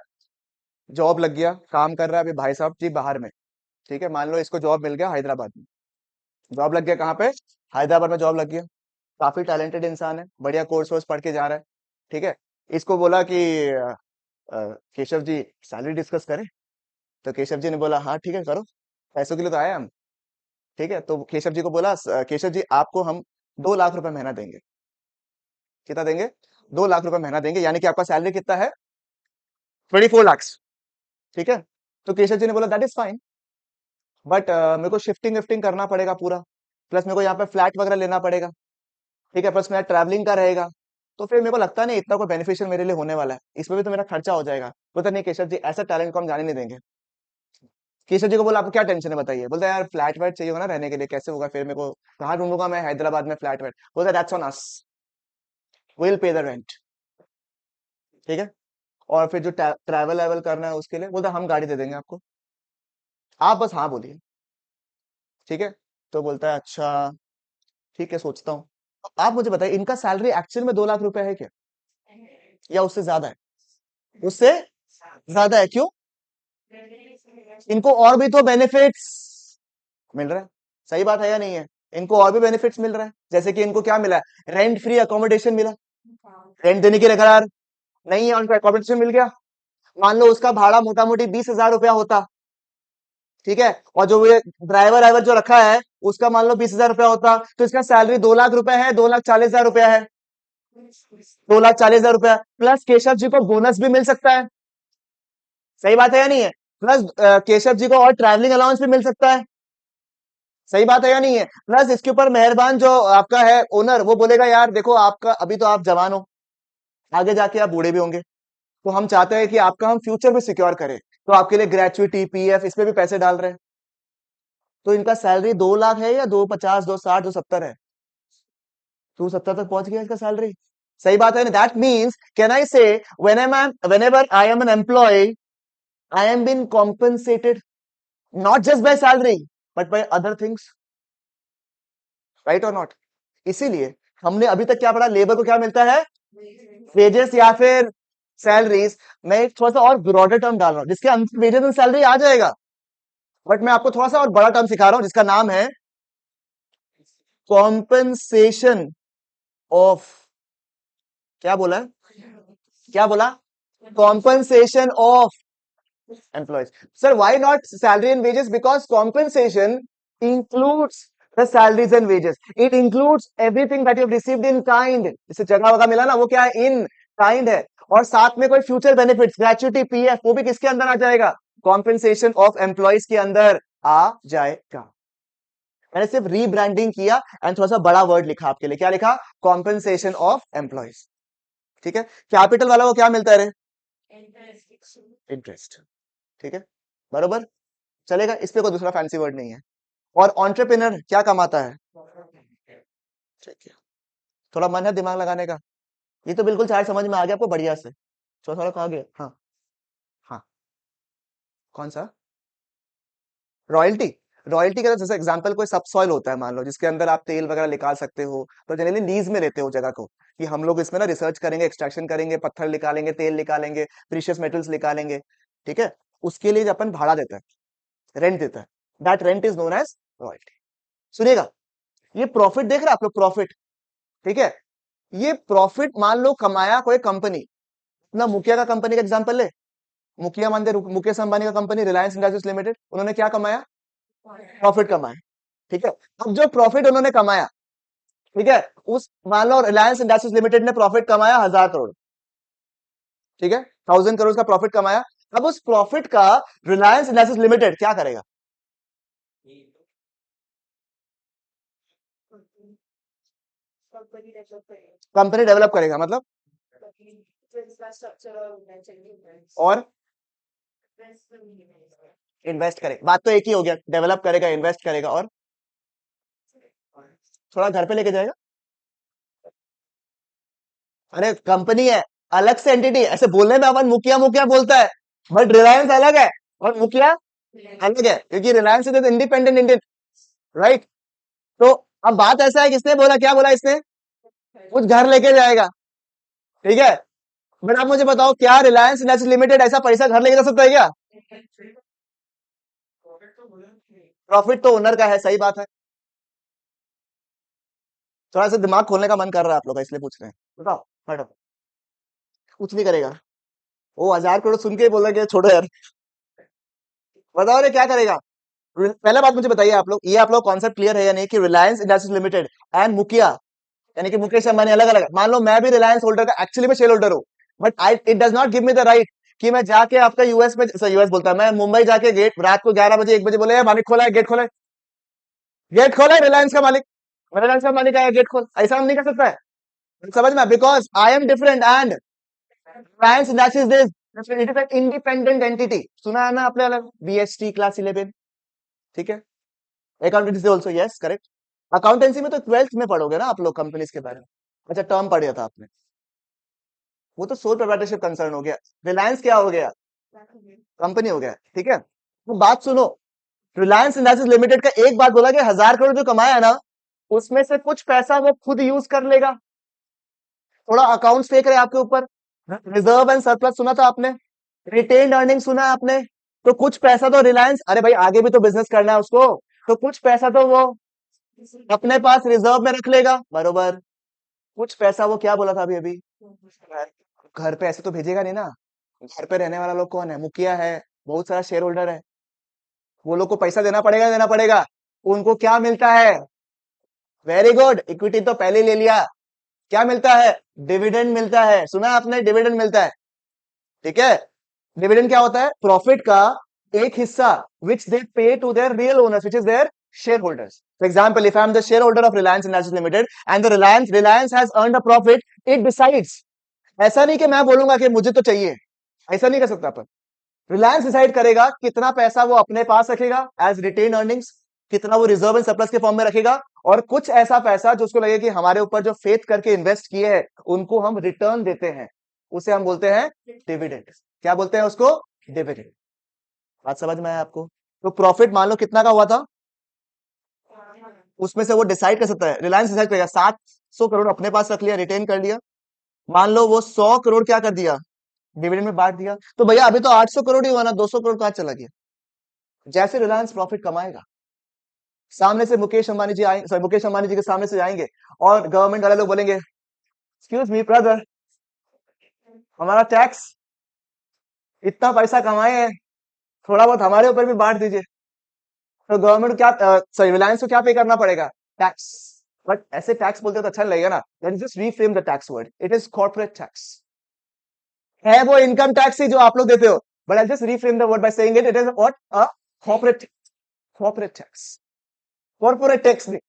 जॉब लग गया, काम कर रहा है अभी भाई साहब जी बाहर में, ठीक है। मान लो इसको जॉब मिल गया हैदराबाद में, जॉब लग गया कहाँ पे? हैदराबाद में जॉब लग गया। काफी टैलेंटेड इंसान है, बढ़िया कोर्स वोर्स पढ़ के जा रहा है, ठीक है। इसको बोला कि केशव जी सैलरी डिस्कस करें, तो केशव जी ने बोला हाँ ठीक है करो, पैसों के लिए तो आए हम, ठीक है। तो केशव जी को बोला, केशव जी आपको हम 2 लाख रुपए महीना देंगे। कितना देंगे? 2 लाख रुपए महीना देंगे, यानी कि आपका सैलरी कितना है? 24 lakhs, ठीक है। तो केशव जी ने बोला दैट इज फाइन, बट मेरे को शिफ्टिंग विफ्टिंग करना पड़ेगा पूरा, प्लस मेरे को यहाँ पे फ्लैट वगैरह लेना पड़ेगा, ठीक है, प्लस मेरा ट्रैवलिंग का रहेगा, तो फिर मेरे को लगता नहीं इतना कोई बेनिफिशियल मेरे लिए होने वाला है, इसमें भी तो मेरा खर्चा हो जाएगा। बोलता नहीं केशव जी, ऐसा टैलेंट को हम जाने नहीं देंगे। केशव जी को बोला आपको क्या टेंशन है बताइए, बोलता है यार फ्लैट वाइट चाहिए होगा ना रहने के लिए, कैसे होगा फिर मेरे को, कहाँ ढूंढूंगा मैं हैदराबाद में फ्लैट वाइट। बोलता that's on us, will pay the rent. ठीक है। और फिर जो ट्रैवल वैवल करना है उसके लिए बोलता हम गाड़ी दे देंगे आपको, आप बस हाँ बोलिए। ठीक है। तो बोलता है अच्छा ठीक है सोचता हूँ। आप मुझे बताइए इनका सैलरी एक्चुअल में 2 लाख रुपए है क्या, या उससे ज्यादा है? उससे ज्यादा है, क्यों? इनको और भी तो बेनिफिट्स मिल रहा है। सही बात है या नहीं है? इनको और भी बेनिफिट्स मिल रहा है, जैसे कि इनको क्या मिला है, रेंट फ्री अकोमोडेशन मिला, रेंट देने के लिए करार नहीं है, उनको अकोमोडेशन मिल गया। मान लो उसका भाड़ा मोटा मोटी 20,000 रुपया होता, ठीक है, और जो ये ड्राइवर ड्राइवर जो रखा है उसका मान लो 20,000 रुपया होता, तो इसका सैलरी 2 लाख रुपए है, 2,40,000 रुपया है। 2,40,000 रुपया प्लस केशव जी को बोनस भी मिल सकता है। सही बात है या नहीं है? प्लस केशव जी को और ट्रैवलिंग अलाउंस भी मिल सकता है। सही बात है या नहीं है? प्लस इसके ऊपर मेहरबान जो आपका है ओनर, वो बोलेगा यार देखो आपका अभी तो आप जवान हो, आगे जाके आप बूढ़े भी होंगे, तो हम चाहते हैं कि आपका हम फ्यूचर भी सिक्योर करें, तो आपके लिए ग्रेचुइटी पीएफ इसमें भी पैसे डाल रहे हैं। तो इनका सैलरी 2 लाख है या 250, 260, 270 है? 270 तक पहुंच गया इसका सैलरी। सही बात है ना? दैट मीन्स कैन आई से whenever I am an employee, I am being compensated not just by salary but by other things, right or not? इसीलिए हमने अभी तक क्या पढ़ा, लेबर को क्या मिलता है, वेजेस या फिर सैलरीज। मैं एक थोड़ा सा और ब्रॉडर टर्म डाल रहा हूं जिसके अंदर वेजेस एंड सैलरी आ जाएगा, बट मैं आपको थोड़ा सा और बड़ा टर्म सिखा रहा हूं जिसका नाम है कॉम्पेंसेशन ऑफ, क्या बोला है, क्या बोला, compensation of employees. Sir why not salary and wages, because compensation includes the salaries and wages, it includes everything that you have received in kind. जैसे जगह वगह मिला ना, वो क्या है, इन काइंड है। और साथ में कोई फ्यूचर बेनिफिट्स, ग्रेचुइटी पीएफ, वो भी किसके अंदर आ जाएगा, कॉम्पेंसेशन ऑफ एम्प्लॉयज के अंदर आ जाएगा। मैंने सिर्फ रीब्रांडिंग किया एंड थोड़ा सा बड़ा वर्ड लिखा आपके लिए, क्या लिखा, कॉम्पेंसेशन ऑफ एम्प्लॉयज। ठीक है। कैपिटल वाला को क्या मिलता है रे, इंटरेस्ट। ठीक है, बरोबर चलेगा, इस पे कोई दूसरा फैंसी वर्ड नहीं है। और एंटरप्रेन्योर क्या कमाता है, ठीक है, थोड़ा मन है दिमाग लगाने का, ये तो बिल्कुल चार समझ में आ गया आपको बढ़िया से। थोड़ा कहा गया, हाँ हाँ, कौन सा, रॉयल्टी। रॉयल्टी का जैसे एग्जांपल कोई सब सॉइल होता है मान लो, जिसके अंदर आप तेल वगैरह निकाल सकते हो, तो जनरली लीज में लेते हो जगह को, कि हम लोग इसमें ना रिसर्च करेंगे, एक्सट्रैक्शन करेंगे, पत्थर निकालेंगे, तेल निकालेंगे, प्रीशियस मेटल्स निकालेंगे। ठीक है, उसके लिए अपन भाड़ा देता है, रेंट देता है, that rent is known as royalty. सुनिएगा, ये प्रॉफिट देख रहे हैं आप लोग, प्रॉफिट, ठीक है, ये प्रॉफिट मान लो कमाया कोई कंपनी, अपना मुखिया का कंपनी का एग्जांपल ले, मुखिया मान दे, मुकेश अंबानी का कंपनी रिलायंस इंडस्ट्रीज लिमिटेड, उन्होंने क्या कमाया, प्रॉफिट कमाया। ठीक है, अब जो प्रॉफिट उन्होंने कमाया, ठीक है, उस मान लो रिलायंस इंडस्ट्रीज लिमिटेड ने प्रॉफिट कमाया 1,000 करोड़, ठीक है, 1,000 करोड़ का प्रॉफिट कमाया। अब उस प्रॉफिट का रिलायंस इंडस्ट्रीज लिमिटेड क्या करेगा, कंपनी डेवलप करेगा, मतलब और इन्वेस्ट करेगा, बात तो एक ही हो गया, डेवलप करेगा, इन्वेस्ट करेगा, और थोड़ा घर पे लेके जाएगा। अरे कंपनी है, अलग से एंटिटी, ऐसे बोलने में अपन मुखिया मुखिया बोलता है, बट रिलायंस अलग है और मुखिया अलग है, क्योंकि Reliance is independent Indian, right. तो अब बात ऐसा है, किसने बोला, क्या बोला इसने, कुछ घर लेके जाएगा, ठीक है, बट आप मुझे बताओ क्या रिलायंस इंडस्ट्रीज लिमिटेड ऐसा पैसा घर लेके जा सकता है क्या, प्रॉफिट तो ओनर का है, सही बात है। थोड़ा सा दिमाग खोलने का मन कर रहा है आप लोग का, इसलिए पूछ रहे हैं, बताओ, हटो, कुछ नहीं करेगा, वो 1,000 करोड़ सुन के ही बोला कि छोड़ो यार, बताओ रे क्या करेगा। पहला बात मुझे बताइए आप लोग, ये आप लोग कॉन्सेप्ट क्लियर है या नहीं, कि रिलायंस इंडस्ट्रीज लिमिटेड एंड मुखिया, यानी कि मुकेश अंबानी अलग अलग, मान लो मैं भी रिलायंस होल्डर का एक्चुअली में शेयर होल्डर हूं, but I it does not give me the right कि मैं जाके आपका यूएस में, यूएस बोलता है, मैं मुंबई जाके गेट रात को 11 बजे 1 बजे बोले "यार, मालिक खोला है, गेट खोला है, गेट खोला है, रिलायंस का मालिक, रिलायंस का मालिक आया, गेट खोल", ऐसा हम नहीं कर सकता है। समझ में? Because I am different and Reliance industries is it is an independent entity. सुना है ना आपने अलग बीएसटी क्लास 11? ठीक है। Accountancy also, yes correct. Accountancy में तो 12th में पढ़ोगे ना आप लोग कंपनीज के बारे में। अच्छा, टर्म पढ़ था आपने। वो तो सोल प्रोप्राइटरशिप कंसर्न हो गया। रिलायंस क्या हो गया? कंपनी हो गया, ठीक है। तो बात सुनो, रिलायंस इंडस्ट्रीज लिमिटेड का एक बात बोला कि 1000 करोड़ जो कमाया ना, उसमें से कुछ पैसा वो खुद यूज कर लेगा। थोड़ा अकाउंट्स फेंक रहे हैं आपके ऊपर। रिजर्व एंड सरप्लस सुना था आपने? रिटेन्ड अर्निंग सुना है आपने? तो कुछ पैसा तो रिलायंस, अरे भाई आगे भी तो बिजनेस करना है उसको, तो कुछ पैसा तो वो अपने पास रिजर्व में रख लेगा, बरोबर। कुछ पैसा वो क्या बोला था अभी अभी, घर पे ऐसे तो भेजेगा नहीं ना। घर पे रहने वाला लोग कौन है? मुखिया है, बहुत सारा शेयर होल्डर है, वो लोग को पैसा देना पड़ेगा। उनको क्या मिलता है? वेरी गुड, इक्विटी तो पहले ही ले लिया। क्या मिलता है? डिविडेंड मिलता है। सुना है आपने? डिविडेंड मिलता है, ठीक है। डिविडेंड क्या होता है? प्रॉफिट का एक हिस्सा which they pay to their real owners which is their share holders. For example, if I am the share holder of Reliance Industries Limited and the Reliance has earned a profit, it decides. ऐसा नहीं कि मैं बोलूंगा कि मुझे तो चाहिए, ऐसा नहीं कर सकता अपन। रिलायंस डिसाइड करेगा कितना पैसा वो अपने पास रखेगा एज रिटेन अर्निंग्स, कितना वो रिजर्व एंड सरप्लस के फॉर्म में रखेगा, और कुछ ऐसा पैसा जो उसको लगे कि हमारे ऊपर जो फेथ करके इन्वेस्ट किए हैं उनको हम रिटर्न देते हैं, उसे हम बोलते हैं डिविडेंड। क्या बोलते हैं उसको? डिविडेंड। बात समझ में आया आपको? तो प्रॉफिट मान लो कितना का हुआ था, उसमें से वो डिसाइड कर सकता है, रिलायंस डिसाइड करेगा 700 करोड़ अपने पास रख लिया, रिटेन कर लिया। मान लो वो 100 करोड़ क्या कर दिया, डिविडेंड में बांट दिया, तो भैया अभी तो 800 करोड़ ही हुआ ना, 200 करोड़ कहां चला गया? जैसे रिलायंस प्रॉफिट कमाएगा, सामने से मुकेश अंबानी जी आएंगे, सॉरी मुकेश अंबानी जी के सामने से जाएंगे और गवर्नमेंट वाले लोग बोलेंगे, एक्सक्यूज मी ब्रदर, हमारा टैक्स इतना पैसा कमाए हैं, थोड़ा बहुत हमारे ऊपर भी बांट दीजिए। तो गवर्नमेंट क्या, सॉरी रिलायंस को क्या पे करना पड़ेगा? टैक्स। बट ऐसे टैक्स बोलते हो तो अच्छा नहीं लगेगा ना, let just reframe the tax word, it is corporate tax. है वो इनकम टैक्स ही जो आप लोग देते हो, but I just reframe the word by saying it is what, a corporate, corporate tax. Corporate tax नहीं,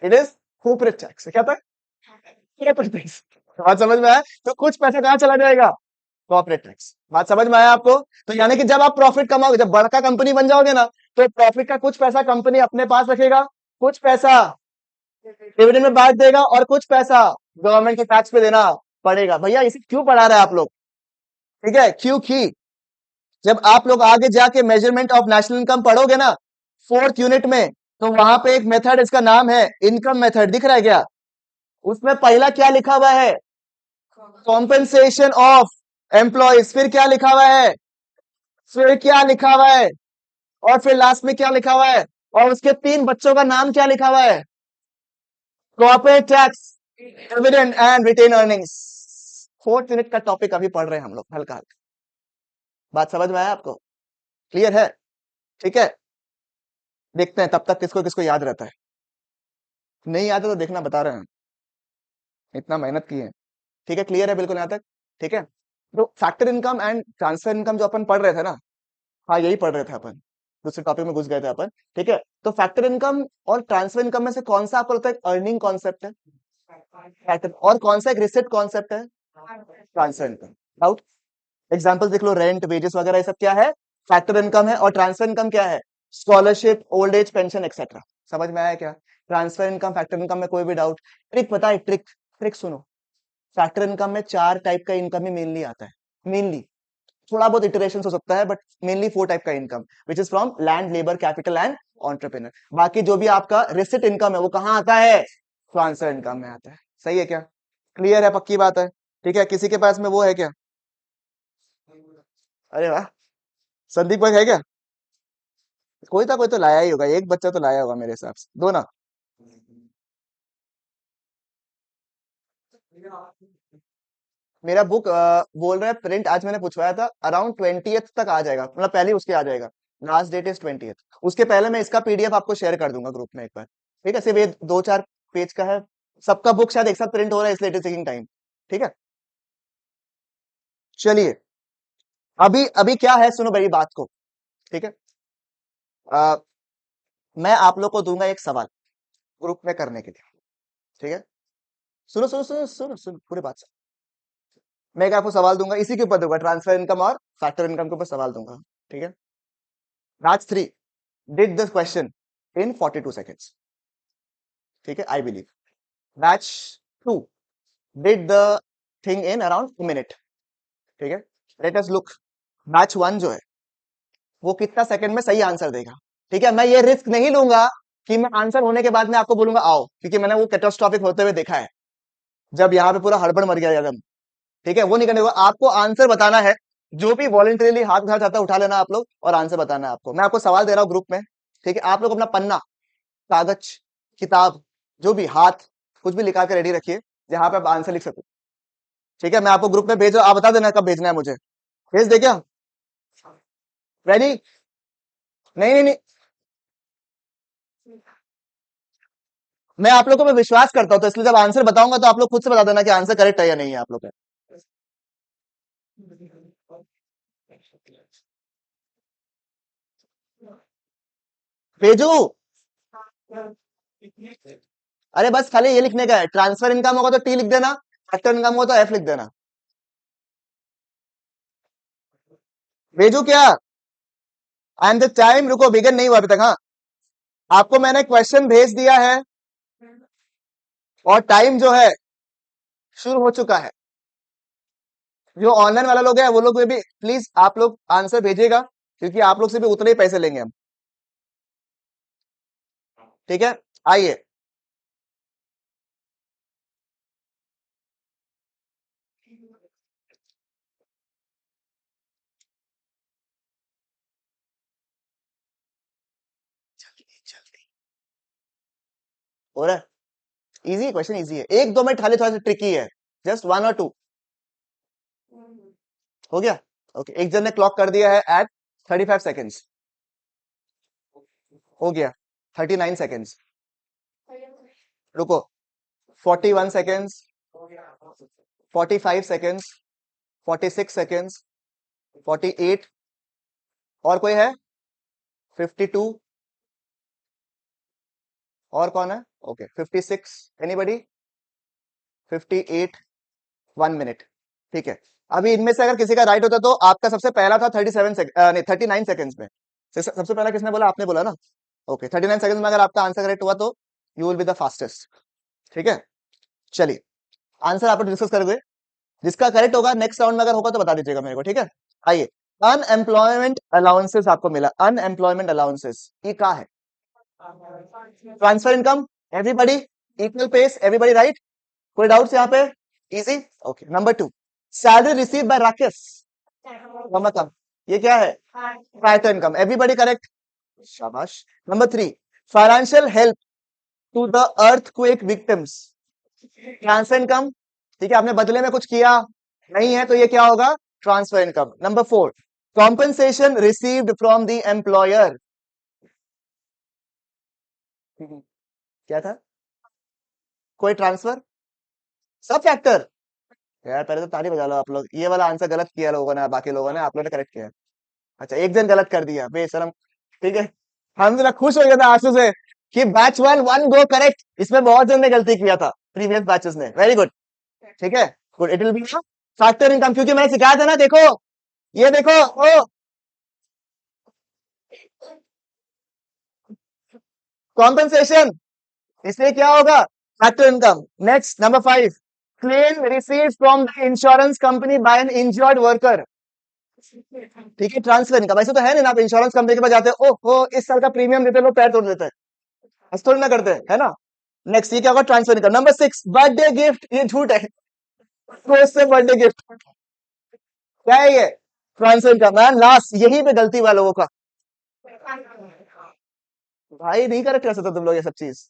इट इज कॉर्पोरेट टैक्स। क्या था? Corporate tax. बात समझ में आया? तो कुछ पैसा कहां चला जाएगा? Corporate tax. बात समझ में आया आपको? तो यानी कि जब आप प्रॉफिट कमाओगे, जब बड़का कंपनी बन जाओगे ना, तो प्रॉफिट का कुछ पैसा कंपनी अपने पास रखेगा, कुछ पैसा डिविडेंड में बांट देगा, और कुछ पैसा गवर्नमेंट के टैक्स पे देना पड़ेगा। भैया इसे क्यों पढ़ा रहे हैं आप लोग? ठीक है, क्योंकि जब आप लोग आगे जाके मेजरमेंट ऑफ नेशनल इनकम पढ़ोगे ना, 4th यूनिट में, तो वहां पे एक मेथड, इसका नाम है इनकम मेथड। दिख रहा है क्या? उसमें पहला क्या लिखा हुआ है? Compensation of employees. फिर क्या लिखा हुआ है? फिर क्या लिखा हुआ है? और फिर लास्ट में क्या लिखा हुआ है? और उसके 3 बच्चों का नाम क्या लिखा हुआ है? Corporate tax, dividend and retain earnings. 4th unit का टॉपिक अभी पढ़ रहे हैं हम लोग, हल्का हल्का। बात समझ में आया आपको? क्लियर है? ठीक है। देखते हैं तब तक किसको किसको याद रहता है। नहीं याद है तो देखना, बता रहे हैं, इतना मेहनत की है। ठीक है, क्लियर है बिल्कुल यहाँ तक? ठीक है। तो factor income and transfer income जो अपन पढ़ रहे थे ना, हाँ यही पढ़ रहे थे अपन, दूसरे टॉपिक में घुस गए थे अपन। ठीक है, तो फैक्टर इनकम और ट्रांसफर इनकम में से कौन सा आपको लगता है अर्निंग कॉन्सेप्ट है? फैक्टर। और कौन सा एक रिसिप्ट कॉन्सेप्ट है? Transfer income. डाउट? एग्जाम्पल देख लो, रेंट, वेजेस वगैरह, ये सब क्या है? फैक्टर इनकम है। और ट्रांसफर इनकम क्या है? Scholarship, old age pension etcetera. समझ में आया क्या? ट्रांसफर इनकम, फैक्टर इनकम में कोई भी डाउट? ट्रिक पता है? ट्रिक, ट्रिक सुनो। फैक्टर इनकम में 4 टाइप का इनकम ही मेनली आता है, मेनली। थोड़ा बहुत इटरेशन हो सकता है, बट मेनली 4 टाइप का income, which is from land, labour, capital and entrepreneur. बाकी जो भी आपका रिसिट इनकम है वो कहाँ आता है? ट्रांसफर इनकम में आता है। सही है क्या? क्लियर है? पक्की बात है? ठीक है, किसी के पास में वो है क्या? अरे वाह, संदीप भाई है क्या? कोई तो लाया ही होगा, एक बच्चा तो लाया होगा मेरे हिसाब से, दो ना। मेरा बुक बोल रहा है प्रिंट, आज मैंने पूछवाया था, अराउंड 20th तक आ जाएगा, मतलब पहले उसके आ जाएगा। Last date is 20th। उसके पहले मैं इसका पीडीएफ आपको शेयर कर दूंगा ग्रुप में एक बार। ठीक है, सिर्फ ये 2-4 पेज का है। सबका बुक शायद एक साथ प्रिंट हो रहा है, इसलिए इट इज टेकिंग टाइम। ठीक है, चलिए। अभी अभी क्या है, सुनो मेरी बात को। ठीक है, अ, मैं आप लोग को दूंगा एक सवाल ग्रुप में करने के लिए। ठीक है, सुनो सुनो सुनो सुनो सुनो पूरी बात से। मैं एक आपको सवाल दूंगा, इसी के ऊपर दूंगा, ट्रांसफर इनकम और फैक्टर इनकम के ऊपर सवाल दूंगा। ठीक है। Batch 3 did this question in 42 seconds. ठीक है, I believe. Batch 2 did the thing in around a minute। ठीक है। लेट अस लुक, बैच 1 जो है वो कितना सेकंड में सही आंसर देगा। ठीक है, मैं ये रिस्क नहीं लूंगा कि मैं आंसर होने के बाद में आपको बोलूंगा आओ, क्योंकि मैंने वो कैटास्ट्रॉफिक होते हुए देखा है, जब यहाँ पे पूरा हड़बड़ मर गया एकदम। ठीक है, वो नहीं करने को, आपको आंसर बताना है। जो भी वॉलंटरीली हाथ उठा चाहता है उठा लेना आप लोग, और आंसर बताना है आपको। मैं आपको सवाल दे रहा हूँ ग्रुप में। ठीक है, आप लोग अपना पन्ना, कागज, किताब, जो भी हाथ, कुछ भी लिखा के रेडी रखिए, जहां पे आप आंसर लिख सको। ठीक है, मैं आपको ग्रुप में भेजो, आप बता देना कब भेजना है मुझे। भेज दे क्या? रेडी? नहीं नहीं नहीं, मैं आप लोगों पे विश्वास करता हूं, तो इसलिए जब आंसर बताऊंगा तो आप लोग खुद से बता देना कि आंसर करेक्ट है या नहीं है आप लोग का। भेजू? अरे बस खाली ये लिखने का है, ट्रांसफर इनकम होगा तो टी लिख देना, फैक्टर इनकम होगा तो एफ लिख देना। भेजू क्या? एंड द टाइम, रुको बिगन नहीं हुआ अभी तक। हाँ, आपको मैंने क्वेश्चन भेज दिया है और टाइम जो है शुरू हो चुका है। जो ऑनलाइन वाला लोग है वो लोग भी प्लीज आप लोग आंसर भेजिएगा, क्योंकि आप लोग से भी उतने ही पैसे लेंगे हम। ठीक है, आइए। जल्दी जल्दी हो रहा है, इजी क्वेश्चन, इजी है। एक दो मिनट खाली थोड़ा सा ट्रिकी है, जस्ट 1 और 2। हो गया? ओके, एक जन ने क्लॉक कर दिया है एट 35 सेकेंड्स। हो गया 39 सेकेंड्स। रुको, 41 सेकेंड्स, 45 सेकेंड्स, 46 सेकेंड्स, 48। और कोई है? 52। और कौन है? ओके, 56। एनीबडी? 58। 1 मिनट। ठीक है, अभी इनमें से अगर किसी का राइट होता तो आपका सबसे पहला था 37 सेकंड, नहीं 39 सेकेंड्स में। सबसे पहला किसने बोला? आपने बोला ना। ओके, 39 सेकंड में अगर आपका आंसर करेक्ट हुआ तो you will be the fastest. ठीक है, चलिए आंसर आप डिस्कस करोगे, जिसका करेक्ट होगा नेक्स्ट राउंड में अगर होगा तो बता दीजिएगा मेरे को। ठीक है, आइए। अनएम्प्लॉयमेंट अलाउंसेस आपको मिला, अनएम्प्लॉयमेंट अलाउंसेस ये क्या है? Transfer income, everybody, equal pays, everybody right? कोई डाउट्स यहाँ पे? Easy. Okay, number 2, salary receive by Rakesh, मतलब ये क्या है? फैक्टर इनकम, एवरीबडी करेक्ट, शाबाश। Number 3, financial help to the earthquake victims, transfer income. ठीक है, आपने बदले में कुछ किया नहीं है तो ये क्या होगा? Transfer income. Number 4, compensation received from the employer, क्या था? कोई ट्रांसफर, सब फैक्टर। यार पहले तो ताली बजा लो आप लोग, ये वाला आंसर गलत किया लोगों ने, बाकी लोगों ने, आप लोगों ने करेक्ट किया। अच्छा, एक जन गलत कर दिया, बेशरम। ठीक है, हम जरा खुश हो गया था आंसू से कि बैच 1 1 गो करेक्ट, इसमें बहुत जन ने गलती किया था प्रीवियस बैचेस ने। Very good. ठीक है, good, it will B factor income, क्योंकि मैंने सिखाया था ना। देखो, ये देखो, ओ कॉम्पेंसेशन, इसलिए क्या होगा? Factor income. Next, number 5, claim receive from the insurance company by N injured worker. ठीक है, ट्रांसफर इनकम। ऐसे तो है नहीं ना, आप इंश्योरेंस कंपनी के पास जाते हो, ओहो इस साल का प्रीमियम देते लोग पैर तोड़ देते हैं, ऐसा थोड़ी ना करते हैं, है ना। नेक्स्ट, ये क्या होगा? Transfer income. Number 6, birthday gift, ये झूठ है, तो इससे बर्थडे गिफ्ट क्या है? ये ट्रांसफर इनकम। मैन लास्ट, यही पे गलती हुआ लोगों का, भाई नहीं करेक्ट कर सकते तुम लोग ये सब चीज।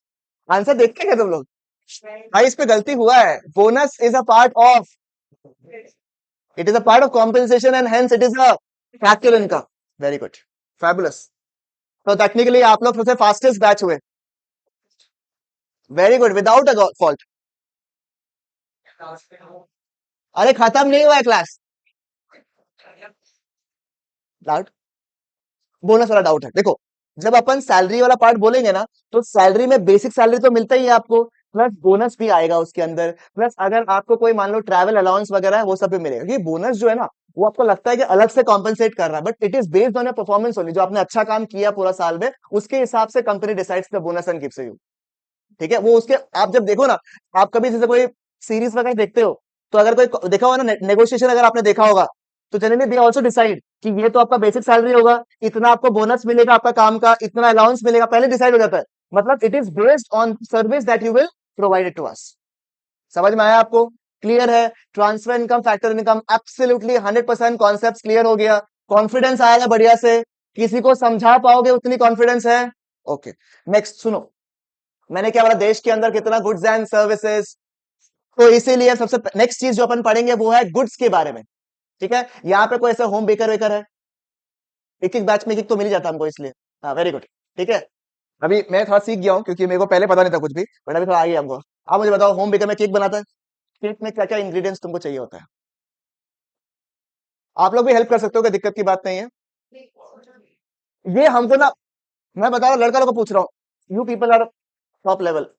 आंसर देखते क्या तुम लोग? भाई इस पे गलती हुआ है। Bonus is a part of, it is a part of compensation and hence it is a factor income. Very good, fabulous. तो टेक्निकली आप लोग सबसे फास्टेस्ट बैच हुए। Very good, without a fault. अरे खत्म नहीं हुआ है क्लास। डाउट, बोनस वाला डाउट है। देखो, जब अपन सैलरी वाला पार्ट बोलेंगे ना, तो सैलरी में बेसिक सैलरी तो मिलता ही है आपको, प्लस बोनस भी आएगा उसके अंदर, प्लस अगर आपको कोई मान लो ट्रैवल अलाउंस वगैरह है वो सब भी मिलेगा। ये बोनस जो है ना वो आपको लगता है कि अलग से कॉम्पेंसेट कर रहा है, but it is based on your performance only. जो आपने अच्छा काम किया पूरा साल में उसके हिसाब से company decides the bonus and gives you. ठीक है, वो उसके आप जब देखो ना, आप कभी जैसे कोई सीरीज वगैरह देखते हो तो अगर कोई देखा होगा ना नेगोशिएशन अगर आपने देखा होगा, तो जनरली दे आल्सो डिसाइड कि ये तो आपका बेसिक सैलरी होगा, इतना आपको बोनस मिलेगा आपका काम का, इतना अलाउंस मिलेगा, पहले डिसाइड हो जाता है। मतलब it is based on service that you will provide to us. समझ में आया आपको? क्लियर है? Transfer income, factor income, absolutely 100% concept clear हो गया। कॉन्फिडेंस आया बढ़िया से, किसी को समझा पाओगे उतनी कॉन्फिडेंस है। ओके, नेक्स्ट सुनो, मैंने क्या बोला, देश के अंदर कितना गुड्स एंड सर्विसेज। तो इसीलिए सबसे नेक्स्ट चीज जो अपन पढ़ेंगे वो है गुड्स के बारे में। ठीक है, यहाँ पे कोई ऐसा होम बेकर वेकर है? एक एक बैच में एक एक तो मिल ही जाता हमको, इसलिए हाँ वेरी गुड। ठीक है, अभी मैं थोड़ा सीख गया हूँ क्योंकि मेरे को पहले पता नहीं था कुछ भी, बट अभी थोड़ा आ गया हमको। आप मुझे बताओ, होम बेकर में केक बनाता है, केक में क्या क्या इंग्रेडिएंट्स तुमको चाहिए होता है? आप लोग भी हेल्प कर सकते हो, कोई दिक्कत की बात नहीं है। ये हमको ना, मैं बता रहा हूँ, लड़का लोग को पूछ रहा हूँ, you people are top level,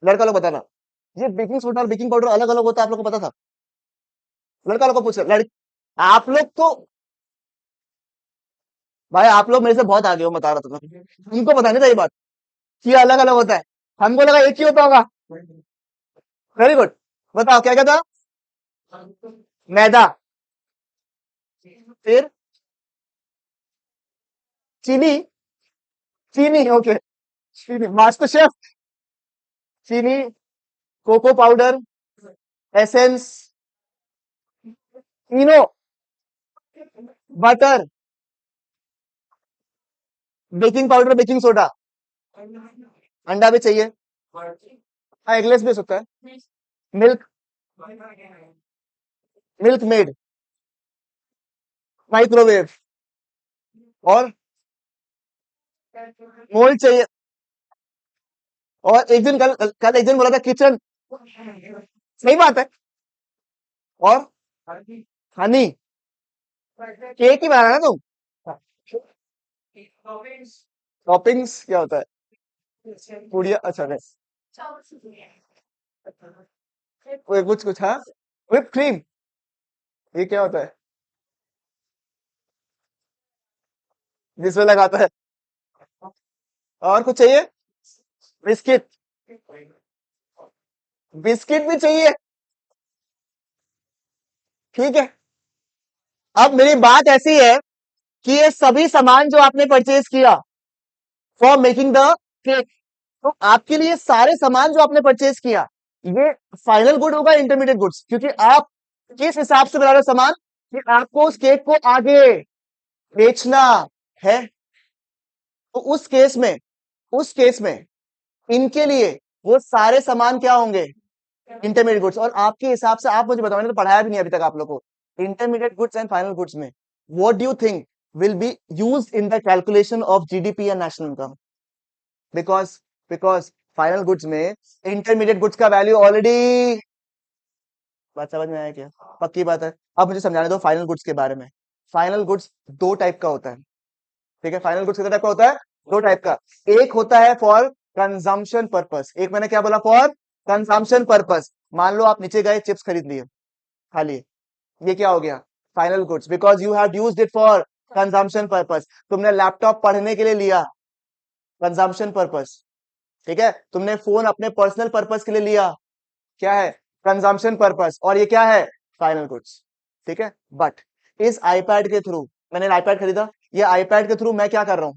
लड़का लोग बताना, ये बेकिंग सोडा और बेकिंग पाउडर अलग अलग होता है, आप लोग को पता था? लड़का लोग को पूछ रहे, आप लोग तो, भाई आप लोग मेरे से बहुत आगे हो, बता रहा था मैं। उनको पता नहीं था ये बात कि ये अलग अलग होता है, हमको लगा एक ही होता होगा। वेरी गुड, बताओ क्या क्या था? मैदा, फिर चीनी, चीनी ओके, चीनी मास्टर शेफ, चीनी, cocoa powder, essence, Eno, butter, baking powder, baking soda, अंडा भी चाहिए, हाँ एगलेस भी हो सकता है, मिल्क, मिल्क मेड, माइक्रोवेव, और मोल्ड चाहिए, और एक दिन कल कल एक दिन बोला था किचन, सही बात है, और हनी, केक ही बनाना है तुम? टॉपिंग्स क्या होता है? पुड़िया, अच्छा नहीं, कुछ कुछ हाँ, whipped क्रीम, ये क्या होता है जिसमें लगाता है? और कुछ चाहिए? बिस्किट, बिस्किट भी चाहिए, ठीक है। अब मेरी बात ऐसी है कि ये सभी सामान जो आपने परचेज किया फॉर मेकिंग द केक, तो आपके लिए सारे सामान जो आपने परचेज किया ये फाइनल गुड होगा, इंटरमीडिएट गुड्स? क्योंकि आप किस हिसाब से बना रहे हो सामान कि आपको उस केक को आगे बेचना है, तो उस केस में इनके लिए वो सारे सामान क्या होंगे? Intermediate goods. और आपके हिसाब से, आप मुझे बताओ, मैंने तो पढ़ाया भी नहीं अभी तक आप लोगों को, intermediate goods and final goods में what do you think will be used in the calculation of GDP and national income? Because because final goods में इंटरमीडिएट गुड्स का वैल्यू ऑलरेडी, बात समझ में आया क्या? पक्की बात है। अब मुझे समझाने दो फाइनल गुड्स के बारे में। फाइनल गुड्स दो टाइप का होता है, ठीक है? फाइनल गुड्स कितने टाइप का होता है? दो टाइप का। एक होता है फॉर कंजम्पशन पर्पस, एक मैंने क्या बोला? For consumption purpose. मान लो आप नीचे गए, चिप्स खरीद लिए, खा लिए, ये क्या हो गया? Final goods, because you have used it for consumption purpose. तुमने लैपटॉप पढ़ने के लिए लिया, कंजम्पशन पर्पस, ठीक है? तुमने फोन अपने पर्सनल पर्पस के लिए लिया, क्या है? कंजम्पशन पर्पस, और ये क्या है? फाइनल गुड्स, ठीक है? बट इस आईपैड के थ्रू, मैंने आईपैड खरीदा, ये आईपैड के थ्रू मैं क्या कर रहा हूं?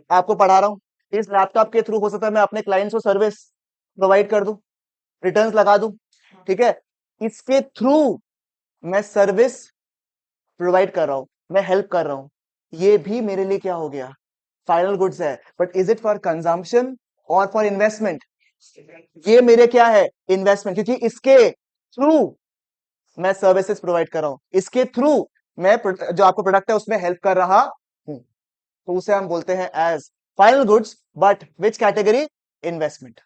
आपको पढ़ा रहा हूं। इस लैपटॉप के थ्रू हो सकता है मैं अपने क्लाइंट्स को सर्विस प्रोवाइड कर दूं, रिटर्न्स लगा दूं, ठीक है? इसके थ्रू मैं सर्विस प्रोवाइड कर रहा हूं, मैं हेल्प कर रहा हूं, ये भी मेरे लिए क्या हो गया? फाइनल गुड्स है। But is it for consumption और फॉर इन्वेस्टमेंट? ये मेरे क्या है? इन्वेस्टमेंट, क्योंकि इसके थ्रू मैं सर्विसेज प्रोवाइड कर रहा हूं, इसके थ्रू मैं जो आपको प्रोडक्ट है उसमें हेल्प कर रहा हूं, तो उसे हम बोलते हैं as final goods, but which category? Investment.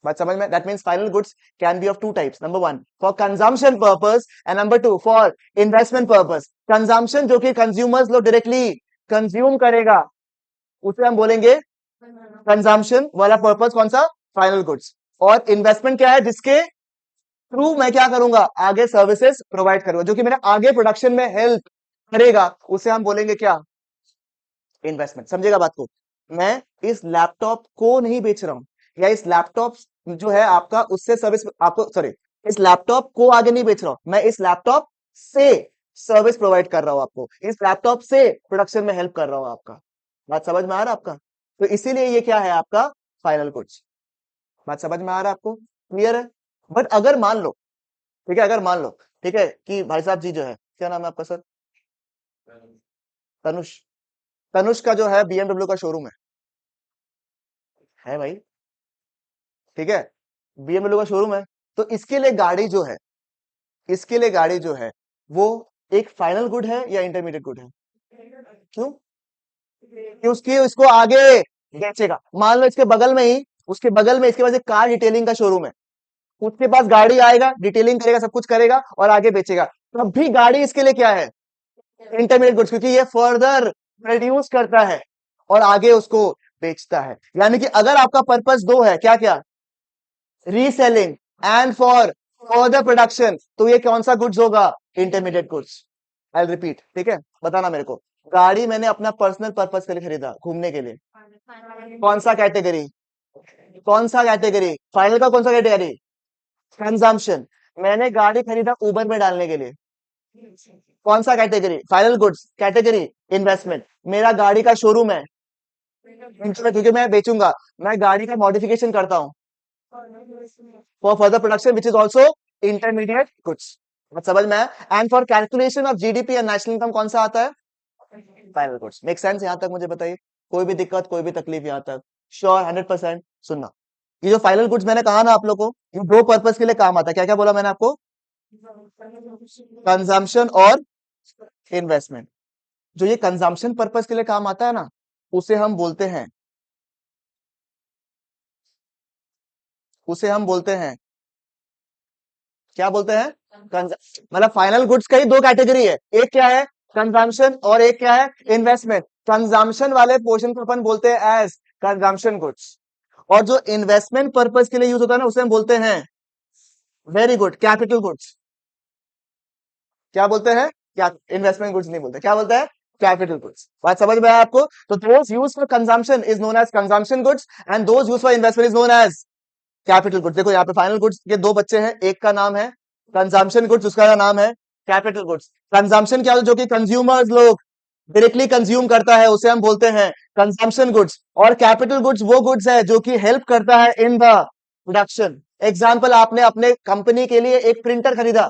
बात समझ में? That means final goods can be of two types, number one for consumption purpose and number two for investment purpose. Consumption जो कि कंज्यूमर्स लोग डायरेक्टली कंज्यूम करेगा, उसे हम बोलेंगे कंजम्पशन वाला पर्पस कौन सा? Final goods. और इन्वेस्टमेंट क्या है, जिसके थ्रू मैं क्या करूंगा, आगे सर्विसेज प्रोवाइड करूंगा, जो कि मेरे आगे प्रोडक्शन में हेल्प करेगा, उसे हम बोलेंगे क्या, इन्वेस्टमेंट। समझेगा बात को। मैं इस लैपटॉप को नहीं बेच रहा हूं, या इस लैपटॉप जो है आपका, उससे सर्विस आपको, सॉरी, इस लैपटॉप को आगे नहीं बेच रहा हूं, मैं इस लैपटॉप से सर्विस प्रोवाइड कर रहा हूं आपको, इस लैपटॉप से प्रोडक्शन में हेल्प कर रहा हूं आपका। बात समझ में आ रहा है आपका? तो इसीलिए ये क्या है आपका, फाइनल गुड्स। बात समझ में आ रहा है आपको, क्लियर है? बट अगर मान लो, ठीक है, अगर मान लो, ठीक है, कि भाई साहब जी जो है, क्या नाम है आपका सर? तनुष। तनुष का जो है बीएमडब्ल्यू का शोरूम है भाई, ठीक है, बीएमडब्ल्यू का शोरूम है। तो इसके लिए गाड़ी जो है, इसके लिए गाड़ी जो है, वो एक फाइनल गुड है या इंटरमीडिएट गुड है? क्यों? कि उसकी उसको आगे बेचेगा। मान लो इसके बगल में ही, उसके बगल में इसके पास एक कार डिटेलिंग का शोरूम है, उसके पास गाड़ी आएगा, डिटेलिंग करेगा, सब कुछ करेगा और आगे बेचेगा, तब भी गाड़ी इसके लिए क्या है, इंटरमीडिएट गुड्स, क्योंकि ये फर्दर प्रोड्यूस करता है और आगे उसको बेचता है। यानी कि अगर आपका पर्पस दो है, क्या क्या, reselling and for further production, तो ये कौन सा गुड्स होगा, इंटरमीडिएट गुड्स। आई रिपीट, ठीक है, बताना मेरे को। गाड़ी मैंने अपना पर्सनल पर्पस के लिए खरीदा, घूमने के लिए, कौन सा कैटेगरी, कौन सा कैटेगरी, फाइनल का कौन सा कैटेगरी, कंजम्पशन। मैंने गाड़ी खरीदा उबर में डालने के लिए, कौन सा category, final goods, category investment. मेरा गाड़ी का शोरूम है, क्योंकि मैं बेचूंगा, मैं गाड़ी का मॉडिफिकेशन करता हूँ for further production which is also intermediate goods. समझ में आया? And for calculation of GDP and national income कौन सा आता है, फाइनल गुड्स। मेक सेंस यहां तक? मुझे बताइए, कोई भी दिक्कत, कोई भी तकलीफ यहां तक? श्योर, 100%। सुनना, ये जो फाइनल गुड्स मैंने कहा ना आप लोग को, ये दो पर्पस के लिए काम आता है। क्या क्या बोला मैंने आपको, कंजम्पशन और इन्वेस्टमेंट। जो ये कंजम्पशन पर्पस के लिए काम आता है ना, उसे हम बोलते हैं, उसे हम बोलते हैं, क्या बोलते हैं, मतलब फाइनल गुड्स का ही दो कैटेगरी है, एक क्या है, कंजम्पशन, और एक क्या है, इन्वेस्टमेंट। कंजम्पशन वाले पोर्शन को अपन बोलते हैं एज कंजम्पशन गुड्स, और जो इन्वेस्टमेंट पर्पस के लिए यूज होता है ना, उसे हम बोलते हैं, वेरी गुड, कैपिटल गुड्स। क्या बोलते हैं, क्या, इन्वेस्टमेंट गुड्स नहीं बोलते, क्या बोलते हैं, कैपिटल गुड्स। बात समझ में आया आपको? तो those use for consumption is known as consumption goods, and those use for investment is known as capital goods. देखो यहाँ पे फाइनल गुड्स के दो बच्चे हैं, एक का नाम है कंजम्पशन गुड्स, उसका नाम है कैपिटल गुड्स। कंजम्पशन क्या, जो कि कंज्यूमर्स लोग डायरेक्टली कंज्यूम करता है, उसे हम बोलते हैं कंजम्पशन गुड्स। और कैपिटल गुड्स वो गुड्स है जो कि हेल्प करता है इन द प्रोडक्शन। एग्जाम्पल, आपने अपने कंपनी के लिए एक प्रिंटर खरीदा,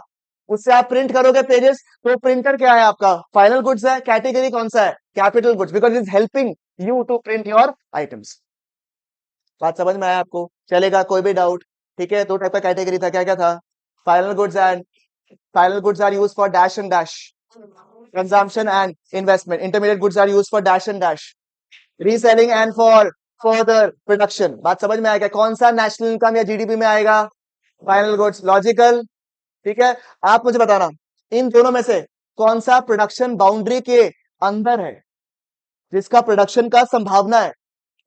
उससे आप प्रिंट करोगे पेजेस, तो प्रिंटर क्या है आपका, फाइनल गुड्स है। कैटेगरी कौन सा है, capital goods, because it is helping you to print your items. बात समझ में आया आपको? चलेगा, कोई भी डाउट? ठीक है, दो टाइप का कैटेगरी था, क्या क्या था, final goods and, final goods are use for dash and dash, consumption and investment. Intermediate goods are use for dash and dash, reselling and for further production. बात समझ में आएगा? कौन सा नेशनल इनकम या जीडीपी में आएगा, फाइनल गुड्स। लॉजिकल, ठीक है। आप मुझे बताना, इन दोनों में से कौन सा प्रोडक्शन बाउंड्री के अंदर है, जिसका प्रोडक्शन का संभावना है,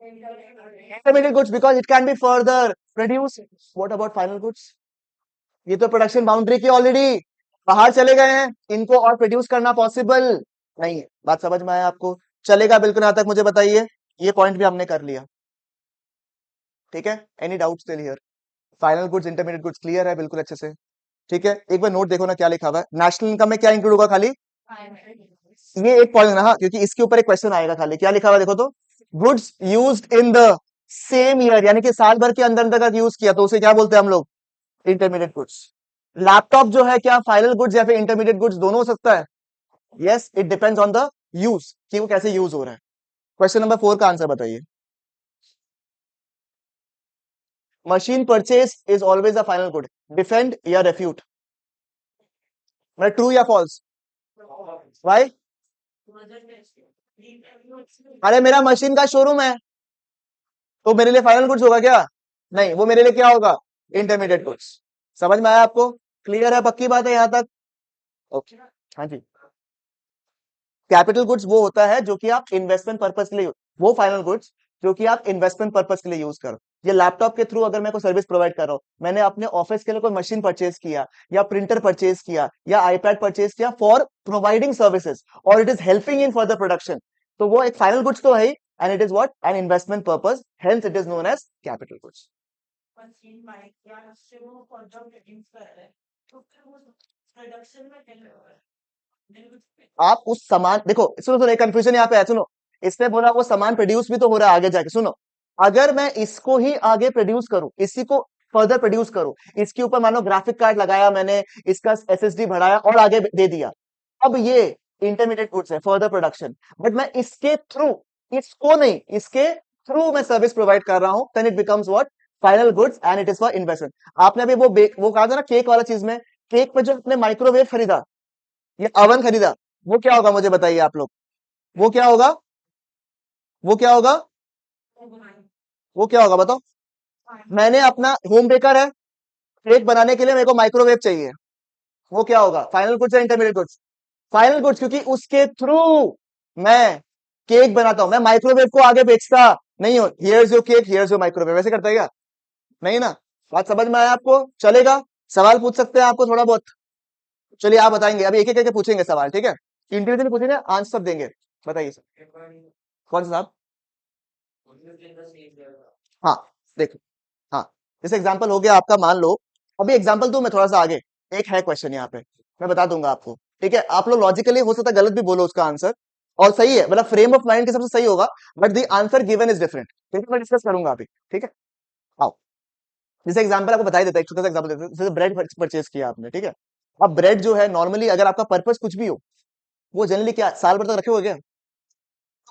intermediate goods, because it can be further produce. What about final goods, ये तो प्रोडक्शन बाउंड्री के ऑलरेडी बाहर चले गए हैं, इनको और प्रोड्यूस करना पॉसिबल नहीं है। बात समझ में आया आपको? चलेगा बिल्कुल, यहां तक मुझे बताइए, ये पॉइंट भी हमने कर लिया, ठीक है। Any doubt still here? Final goods, intermediate goods clear है बिल्कुल अच्छे से? ठीक है, एक बार नोट देखो ना क्या लिखा हुआ है, नेशनल इनकम में क्या इंक्लूड होगा, खाली ये एक पॉइंट ना, हाँ, क्योंकि इसके ऊपर एक क्वेश्चन आएगा, खाली क्या लिखा हुआ है देखो तो, goods used in the same year, यानी कि साल भर के अंदर अंदर का यूज किया, तो उसे क्या बोलते हैं हम लोग, इंटरमीडिएट गुड्स। लैपटॉप जो है क्या फाइनल गुड्स या फिर इंटरमीडिएट गुड्स, दोनों हो सकता है? Yes, it depends on the use, कि वो कैसे यूज हो रहा है। क्वेश्चन नंबर 4 का आंसर बताइए। Machine purchase is always a final good, defend या रेफ्यूट, मतलब ट्रू या फॉल्स? भाई, अरे मेरा मशीन का शोरूम है, तो मेरे लिए फाइनल गुड्स होगा क्या? नहीं, वो मेरे लिए क्या होगा, इंटरमीडिएट गुड्स। समझ में आया आपको? क्लियर है, पक्की बात है यहां तक? ओके, हाँ जी। कैपिटल गुड्स वो होता है जो कि आप इन्वेस्टमेंट पर्पस के लिए, वो फाइनल गुड्स जो कि आप इन्वेस्टमेंट पर्पस के लिए यूज करो। ये लैपटॉप के थ्रू अगर मैं कोई सर्विस प्रोवाइड कर रहा हूँ, मैंने अपने ऑफिस के लिए कोई मशीन परचेज किया या प्रिंटर परचेज किया या आईपैड परचेज किया फॉर प्रोवाइडिंग सर्विसेज और it is helping in further production, तो वो एक फाइनल गुड्स तो है ही, and it is what, an investment purpose, hence it is known as capital goods. आप उस सामान देखो, सुनो सुनो, एक कंफ्यूजन यहाँ पे है, सुनो। इसने बोला वो सामान प्रोड्यूस भी तो हो रहा है आगे जाके, सुनो। अगर मैं इसको ही आगे प्रोड्यूस करूं, इसी को फर्दर प्रोड्यूस करूं, इसके ऊपर मानो ग्राफिक कार्ड लगाया मैंने, इसका एसएसडी बढ़ाया और आगे दे दिया, अब ये इंटरमीडिएट गुड्स है, फर्दर प्रोडक्शन। बट मैं इसके थ्रू, इसको नहीं, इसके थ्रू मैं सर्विस प्रोवाइड कर रहा हूं, then it becomes what, final goods, and it is for investment. आपने अभी वो कहा था ना केक वाला चीज में, केक पे जो आपने माइक्रोवेव खरीदा या अवन खरीदा, वो क्या होगा मुझे बताइए आप लोग, वो क्या होगा, वो क्या होगा, वो क्या होगा बताओ। मैंने अपना होम बेकर है, केक बनाने के लिए मेरे को माइक्रोवेव चाहिए, वो क्या होगा, फाइनल गुड्स या इंटरमीडिएट गुड्स? फाइनल गुड्स, क्योंकि उसके थ्रू मैं केक बनाता हूं, मैं माइक्रोवेव को आगे बेचता नहीं हूं, here's your cake, here's your microwave, ऐसे करता है क्या? नहीं ना। बात समझ में आया आपको? चलेगा? सवाल पूछ सकते हैं आपको थोड़ा बहुत? चलिए आप बताएंगे, अभी एक एक करके पूछेंगे सवाल, ठीक है? इंडिविजुअली पूछेंगे, आंसर देंगे। बताइए सर। कौन सा साहब? हाँ, देखो, हाँ, जैसे एग्जांपल हो गया आपका, मान लो, अभी एग्जांपल दूं मैं थोड़ा सा आगे, एक है क्वेश्चन यहाँ पे, मैं बता दूंगा आपको, ठीक है? आप लोग लॉजिकली हो सकता है गलत भी बोलो उसका आंसर, और सही है, मतलब फ्रेम ऑफ माइंड के हिसाब से सही होगा, but the answer given is different, ठीक है? मैं डिस्कस करूंगा अभी, ठीक है? आओ, जैसे एग्जांपल आपको बता ही देता है, एक छोटा सा एग्जांपल देते हैं, जैसे ब्रेड परचेज किया आपने, ठीक है? अब ब्रेड जो है नॉर्मली, अगर आपका पर्पस कुछ भी हो, वो जनरली क्या साल भर तक रखे हो गया,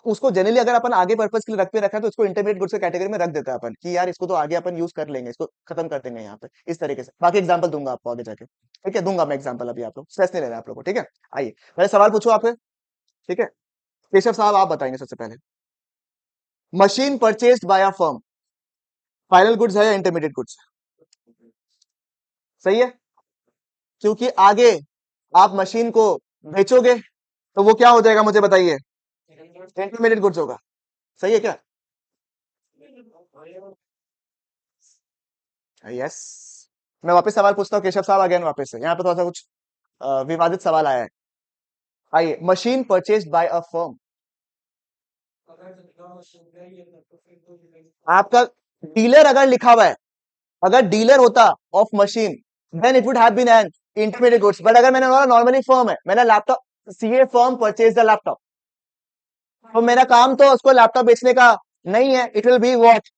उसको जनरली अगर अपन आगे पर्पस के लिए रख पे रखा है, तो उसको इंटरमीडिएट गुड्स के कैटेगरी में रख देता है अपन, कि यार इसको तो आगे अपन यूज कर लेंगे, इसको खत्म कर देंगे यहाँ पे, इस तरीके से। बाकी एग्जांपल दूंगा आपको आगे जाके, ठीक है? दूंगा मैं एग्जांपल, अभी आप लोग स्ट्रेस नहीं लेना आप लोगों को, ठीक है? आइए, पहले सवाल पूछो आपसे, ठीक है? केशव साहब आप बताएंगे सबसे पहले, machine purchased by a firm, final goods है या इंटरमीडिएट गुड्स? सही है, क्योंकि आगे आप मशीन को बेचोगे, तो वो क्या हो जाएगा मुझे बताइए, इंटरमीडिएट गुड्स होगा। सही है क्या? यस। मैं वापस सवाल पूछता हूँ केशव साहब, अगेन वापस से, यहाँ पे थोड़ा सा कुछ विवादित सवाल आया है। आइए, machine purchased by a firm, आपका डीलर अगर लिखा हुआ है, अगर डीलर होता of machine, then it would have been an intermediate goods, but अगर मैंने नॉर्मली फर्म है, मैंने laptop, CA firm purchase the laptop, तो मेरा काम तो उसको लैपटॉप बेचने का नहीं है, it will be what,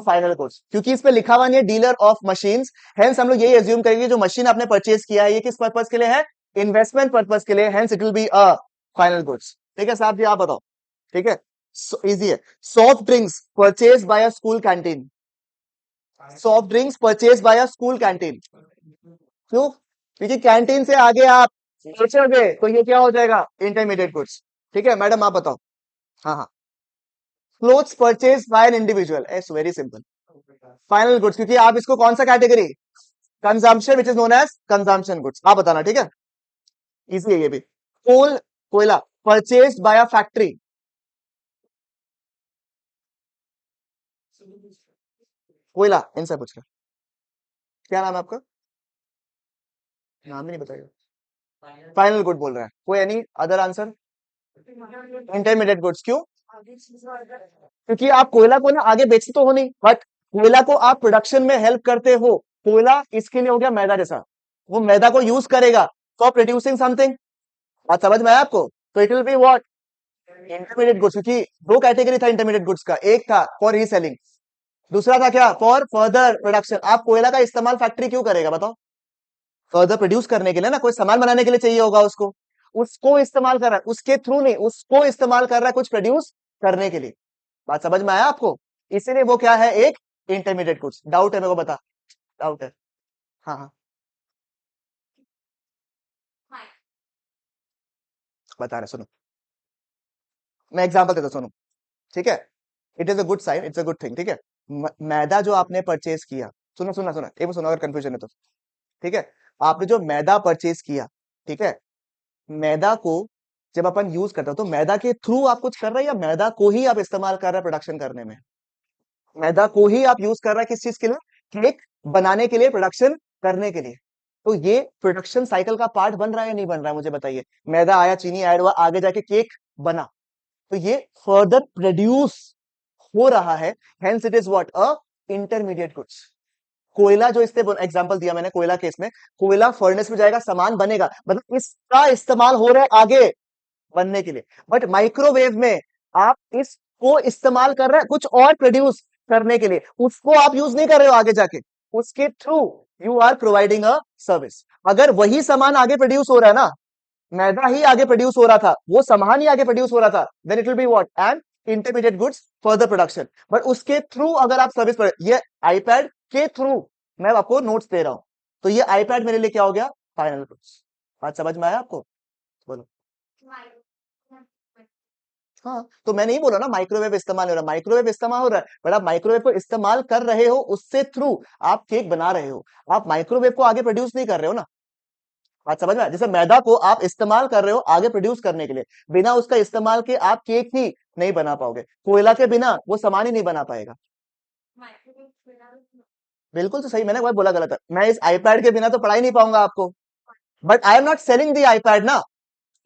final goods, क्योंकि इस पे लिखा हुआ नहीं है डीलर ऑफ मशीन्स, हेंस हम लोग यही एज्यूम करेंगे जो मशीन आपने परचेज किया है, ये किस पर्पस के लिए है, इन्वेस्टमेंट पर्पस के लिए, hence it will be a final goods. ठीक है साहब जी, आप बताओ, ठीक है? इजी है। Soft drinks purchase by a school canteen, soft drinks purchase by a school canteen, क्यों? क्योंकि कैंटीन से आगे आप बेचोगे, तो ये क्या हो जाएगा, इंटरमीडिएट गुड्स। ठीक है मैडम, आप बताओ। हाँ हाँ, clothes purchase by an individual, it's very simple, final goods, क्योंकि आप इसको कौन सा category, consumption, which is known as consumption goods. आप बताना, ठीक है? इजी है ये भी। कोल, कोयला परचेज बाय अ फैक्ट्री, कोयला इनसे पूछ रहे, क्या नाम है आपका? नाम ही नहीं बताएगा, फाइनल गुड बोल रहा है कोई, any other answer? Intermediate goods, क्यों? क्योंकि आप कोयला को ना आगे बेचते तो हो नहीं, बट कोयला को आप प्रोडक्शन में हेल्प करते हो, कोयला इसके लिए हो गया मैदा जैसा, वो मैदा को यूज करेगा फॉर प्रोड्यूसिंग समथिंग। बात समझ में आया आपको? तो it will be what, intermediate goods, क्योंकि दो कैटेगरी था इंटरमीडिएट गुड्स का, एक था फॉर रीसेलिंग, दूसरा था क्या, फॉर फर्दर प्रोडक्शन। आप कोयला का इस्तेमाल फैक्ट्री क्यों करेगा बताओ? फर्दर प्रोड्यूस करने के लिए ना, कोई सामान बनाने के लिए चाहिए होगा उसको, उसको इस्तेमाल कर रहा है, उसके थ्रू नहीं, उसको इस्तेमाल कर रहा है कुछ प्रोड्यूस करने के लिए। बात समझ में आया आपको? इसीलिए वो क्या है, एक इंटरमीडिएट गुड्स। डाउट है मेरे को, बता, डाउट है? हाँ हाँ, बता रहे, सुनो, मैं एग्जांपल देता हूं, सुनो, ठीक है? It is a good sign, it's a good thing, ठीक है? मैदा जो आपने परचेज किया, सुनो सुनो सुनो, एक बार सुनो अगर कंफ्यूजन है तो, ठीक है? आपने जो मैदा परचेज किया, ठीक है, मैदा को जब अपन यूज करते हो, तो मैदा के थ्रू आप कुछ कर रहे हैं या मैदा को ही आप इस्तेमाल कर रहे हैं प्रोडक्शन करने में? मैदा को ही आप यूज कर रहा है किस चीज के लिए? केक बनाने के लिए, प्रोडक्शन करने के लिए। तो ये प्रोडक्शन साइकिल का पार्ट बन रहा है या नहीं बन रहा है, मुझे बताइए। मैदा आया, चीनी ऐड हुआ, आगे जाके केक बना, तो ये फर्दर प्रोड्यूस हो रहा है। Hence it is what? A intermediate goods. कोयला जो इससे एग्जांपल दिया मैंने, कोयला केस में, कोयला फर्नेस में जाएगा, सामान बनेगा, मतलब इसका इस्तेमाल हो रहा है आगे बनने के लिए। बट माइक्रोवेव में आप इसको इस्तेमाल कर रहे हैं कुछ और प्रोड्यूस करने के लिए, उसको आप यूज नहीं कर रहे हो आगे जाके, उसके through you are providing a service. अगर वही सामान आगे प्रोड्यूस हो रहा है ना, मैदा ही आगे प्रोड्यूस हो रहा था, वो सामान ही आगे प्रोड्यूस हो रहा था, then it will be what? And intermediate goods further production. But उसके थ्रू अगर आप सर्विस पर, ये आईपैड के थ्रू मैं आपको नोट्स दे रहा हूं, तो ये आईपैड मेरे लिए क्या हो गया? Final goods. बात समझ में आया आपको? बोलो। हाँ, तो मैं नहीं बोला ना माइक्रोवेव इस्तेमाल हो रहा है, माइक्रोवेव इस्तेमाल हो रहा है, बट आप माइक्रोवेव को इस्तेमाल कर रहे हो, उससे थ्रू आप केक बना रहे हो, आप माइक्रोवेव को आगे प्रोड्यूस नहीं कर रहे हो ना। बात समझ में आया? जैसे मैदा को आप इस्तेमाल कर रहे हो आगे प्रोड्यूस करने के लिए, बिना उसका इस्तेमाल के आप केक ही नहीं बना पाओगे, कोयला के बिना वो सामान ही नहीं बना पाएगा। बिल्कुल तो सही, मैंने वही बोला गलत है, मैं इस आईपैड के बिना तो पढ़ा ही नहीं पाऊंगा आपको। But I am not selling the iPad ना,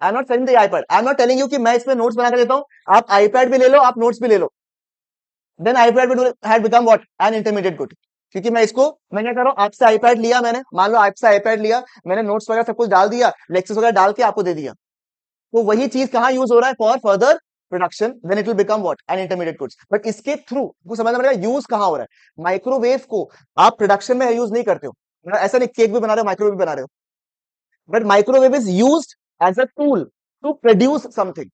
I am not selling the iPad, I am not telling you कि मैं इसमें नोट्स बना के देता हूँ, आप आईपैड भी ले लो, आप नोट्स भी ले लो, then iPad had become what? An intermediate good. क्योंकि मैं क्या कर रहा हूँ, आपसे आईपैड लिया मैंने, मान लो आपसे आईपैड लिया मैंने, नोट्स वगैरह सब कुछ डाल दिया, लेक्चर्स वगैरह डाल के आपको दे दिया, तो वही चीज कहाँ यूज हो रहा है? For further production, then it will become what? An intermediate goods. But इसके थ्रू आपको समझना पड़ेगा यूज कहाँ हो रहा है। माइक्रोवेव को आप प्रोडक्शन में यूज नहीं करते हो, मतलब ऐसा नहीं केक भी बना रहे हो माइक्रोवेव भी बना रहे हो, but microwave is used as a tool to produce something.